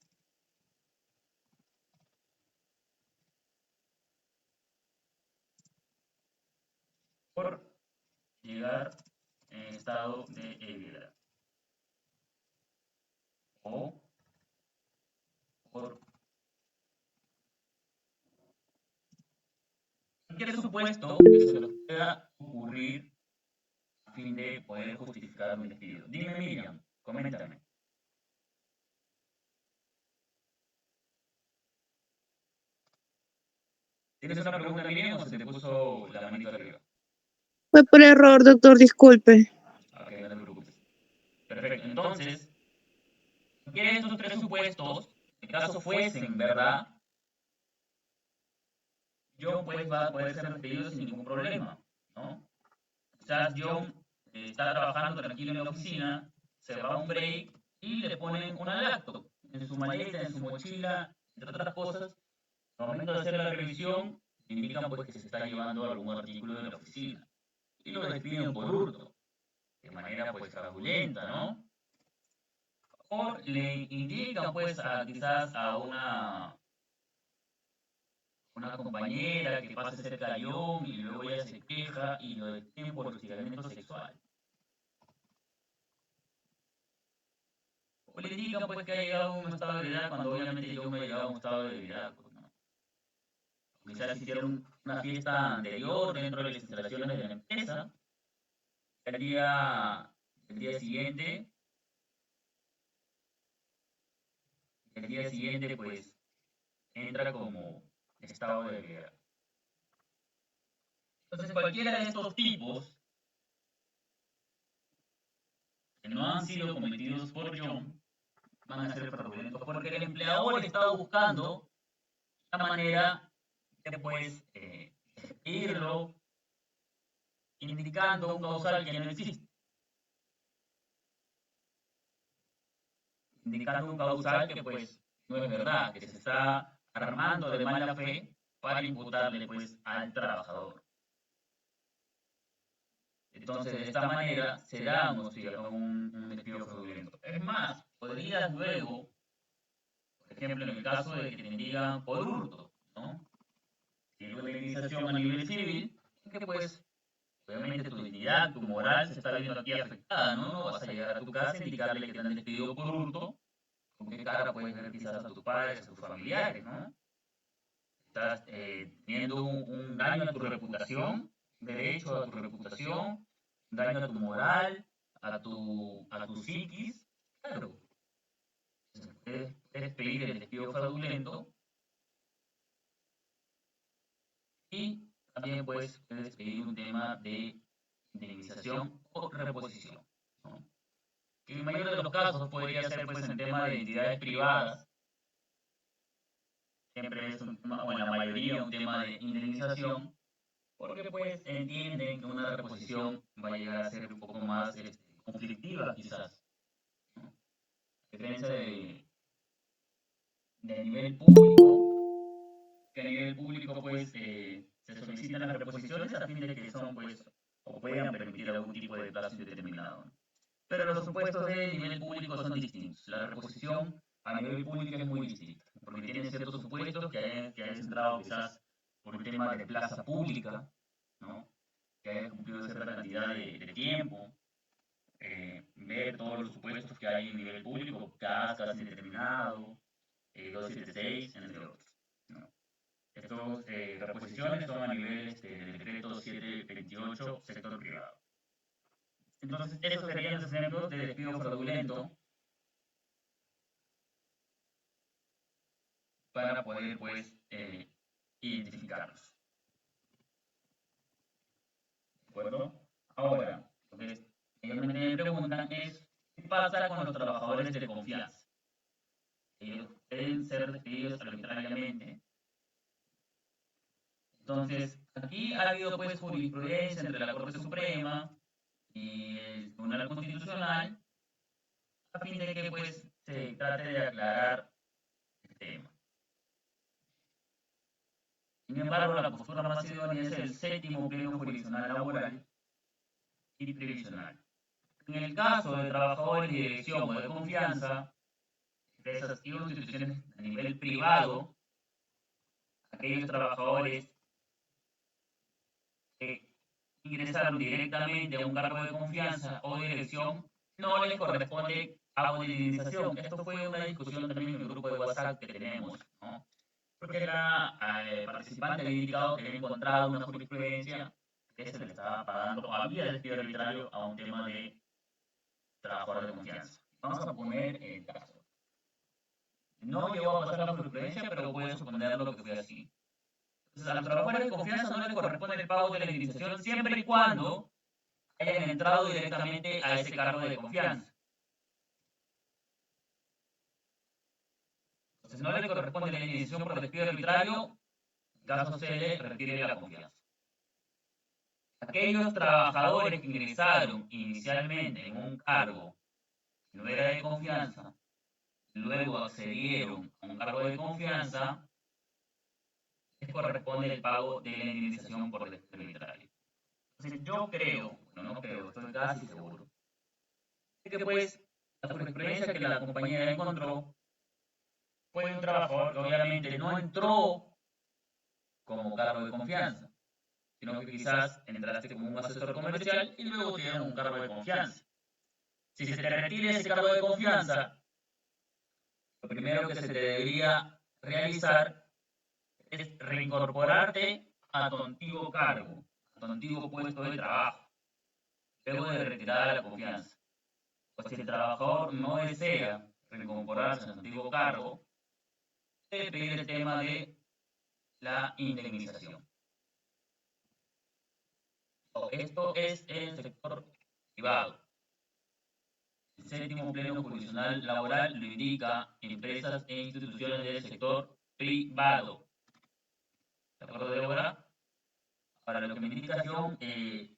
por llegar en estado de ebriedad. O por cualquier supuesto que se les pueda ocurrir a fin de poder justificar un despido. Dime, Miriam, coméntame. ¿Tienes una pregunta, Miriam, o se te puso la manito arriba? Fue por error, doctor, disculpe. Ok, no te preocupes. Perfecto, entonces, cualquiera de estos tres supuestos, en caso fuesen, ¿verdad? John pues va a poder ser despedido sin ningún problema, ¿no? Quizás John está trabajando tranquilo en la oficina, se va a un break y le ponen una laptop en su maleta, en su mochila, entre otras cosas. Al momento de hacer la revisión, indican pues que se está llevando algún artículo de la oficina y lo despiden por hurto, de manera pues fraudulenta, ¿no? O le indican pues quizás a una compañera que pase cerca de John y luego ella se queja y lo detienen por hostigamiento sexual. O le indican pues que ha llegado a un estado de debilidad cuando obviamente John no ha llegado a un estado de debilidad. Pues, ¿no? Quizás hicieron una fiesta anterior dentro de las instalaciones de la empresa. El día siguiente, pues entra como estado de debilidad. Entonces cualquiera de estos tipos que no han sido cometidos por John van a ser fraudulentos porque el empleador está buscando una manera de pues irlo indicando un causal que no existe. Indicando un causal que pues no es verdad, que se está armando de mala fe para imputarle pues al trabajador. Entonces, de esta manera se da un despido fraudulento. Es más, podrías luego, por ejemplo, en el caso de que te digan por hurto, ¿no? Si hay una indemnización a nivel civil, que pues, obviamente tu dignidad, tu moral se está viendo aquí afectada, ¿no? No vas a llegar a tu casa e indicarle que te han despedido por hurto, con qué cara puedes ver quizás a tus padres, a tus familiares, ¿no? Estás teniendo un daño a tu reputación, derecho a tu reputación, un daño a tu moral, a tu psiquis. Claro, puedes pedir el despido fraudulento y también puedes pedir un tema de indemnización o reposición, ¿no? Que en el mayor de los casos podría ser pues en tema de entidades privadas, siempre es un tema, o en la mayoría un tema de indemnización, porque pues entienden que una reposición va a llegar a ser un poco más conflictiva quizás, ¿no? A diferencia de nivel público, que a nivel público pues se solicitan las reposiciones a fin de que son pues o puedan permitir algún tipo de plazo indeterminado, ¿no? Pero los supuestos de nivel público son distintos. La reposición a nivel público es muy distinta, porque tiene ciertos supuestos que hayas entrado quizás por un tema de plaza pública, ¿no? Que hayas cumplido cierta cantidad de tiempo, ver todos los supuestos que hay en nivel público, CAS, CAS indeterminado, 276, entre otros, ¿no? Estas reposiciones son a nivel del decreto 728, sector privado. Entonces, esos serían los ejemplos de despido fraudulento para poder, pues, identificarlos. ¿De acuerdo? Ahora, lo que ellos me preguntan es, ¿qué pasa con los trabajadores de confianza? Ellos pueden ser despedidos arbitrariamente. Entonces, aquí ha habido, pues, jurisprudencia entre la Corte Suprema y el Tribunal Constitucional a fin de que, pues, se trate de aclarar el tema. Sin embargo, la postura más idónea es el séptimo pleno jurisdiccional laboral y previsional. En el caso de trabajadores de dirección o de confianza, empresas y instituciones a nivel privado, aquellos trabajadores que ingresaron directamente a un cargo de confianza o de dirección, no les corresponde pago de indemnización. Esto fue una discusión también en el grupo de WhatsApp que tenemos, ¿no? Porque la participante había indicado que había encontrado una jurisprudencia que se le estaba pagando, o había despido arbitrario a un tema de trabajador de confianza. Vamos a poner el caso. No llegó a pasar la jurisprudencia, pero puede suponerlo que fue así. Entonces, a los trabajadores de confianza no les corresponde el pago de la indemnización siempre y cuando hayan entrado directamente a ese cargo de confianza. Entonces, no le corresponde la indemnización por despido arbitrario, en caso se le retire la confianza. Aquellos trabajadores que ingresaron inicialmente en un cargo que no era de confianza, luego accedieron a un cargo de confianza, les corresponde el pago de la indemnización por despido arbitrario. Entonces yo creo, no creo, estoy casi seguro, de que pues la jurisprudencia que la compañera encontró fue un trabajador que obviamente no entró como cargo de confianza, sino que quizás entraste como un asesor comercial y luego te dieron un cargo de confianza. Si se te retira ese cargo de confianza, lo primero que se te debería realizar es reincorporarte a tu antiguo cargo, a tu antiguo puesto de trabajo, luego de retirada la confianza. O si el trabajador no desea reincorporarse a su antiguo cargo, debe pedir el tema de la indemnización. Esto es el sector privado. El séptimo pleno jurisdiccional laboral lo indica empresas e instituciones del sector privado. ¿De acuerdo, Débora? Para lo que me indicación, el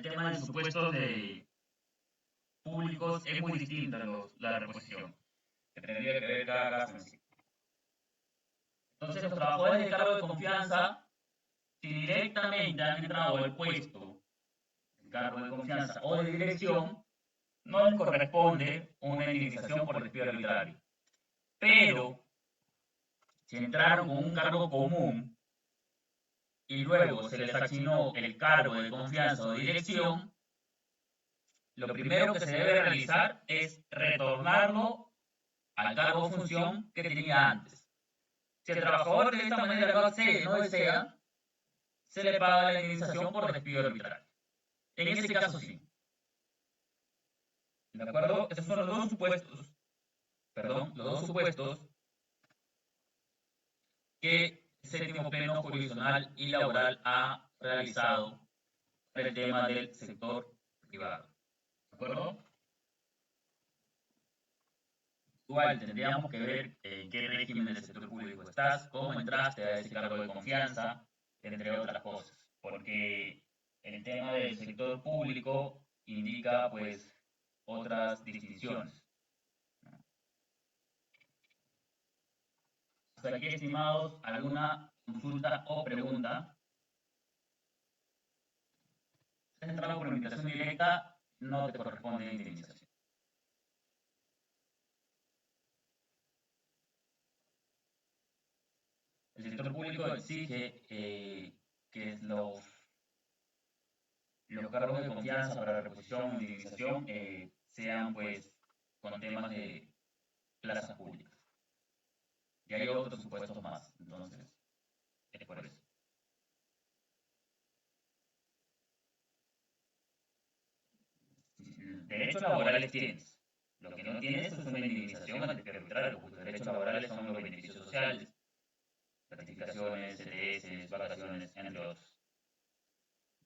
tema de supuestos de públicos es muy distinto a la reposición, que tendría que ver cada caso en sí. Entonces, los trabajadores de cargo de confianza, si directamente han entrado al puesto de cargo de confianza o de dirección, no les corresponde una indemnización por despido arbitrario. Pero, si entraron con un cargo común y luego se les asignó el cargo de confianza o de dirección, lo primero que se debe realizar es retornarlo al cargo o función que tenía antes. Si el trabajador de esta manera no accede, no desea, se le paga la indemnización por despido arbitral. En ese caso sí. ¿De acuerdo? Esos son los dos supuestos, perdón, los dos supuestos que el séptimo pleno jurisdiccional y laboral ha realizado para el tema del sector privado. ¿De acuerdo? Igual tendríamos que ver en qué régimen del sector público estás, cómo entraste a ese cargo de confianza, entre otras cosas. Porque el tema del sector público indica pues otras distinciones. Hasta aquí, estimados, alguna consulta o pregunta. Si has entrado por invitación directa, no te corresponde indemnización. El sector público exige que los cargos de confianza para reposición o indemnización sean pues con temas de plazas públicas. Y hay otros supuestos más, entonces es por eso. Derechos laborales tienes. Lo que no tienes es una indemnización ante que arbitrar. Los derechos laborales son los beneficios sociales, gratificaciones, CTS, vacaciones, entre otros.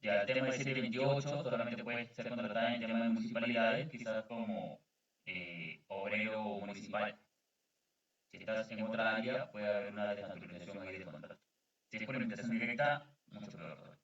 Ya el tema de 728 solamente puede ser contratado en tema de municipalidades, quizás como obrero municipal. Si estás en otra área, puede haber una desnaturalización ahí del contrato. Si es por invitación directa, mucho peor.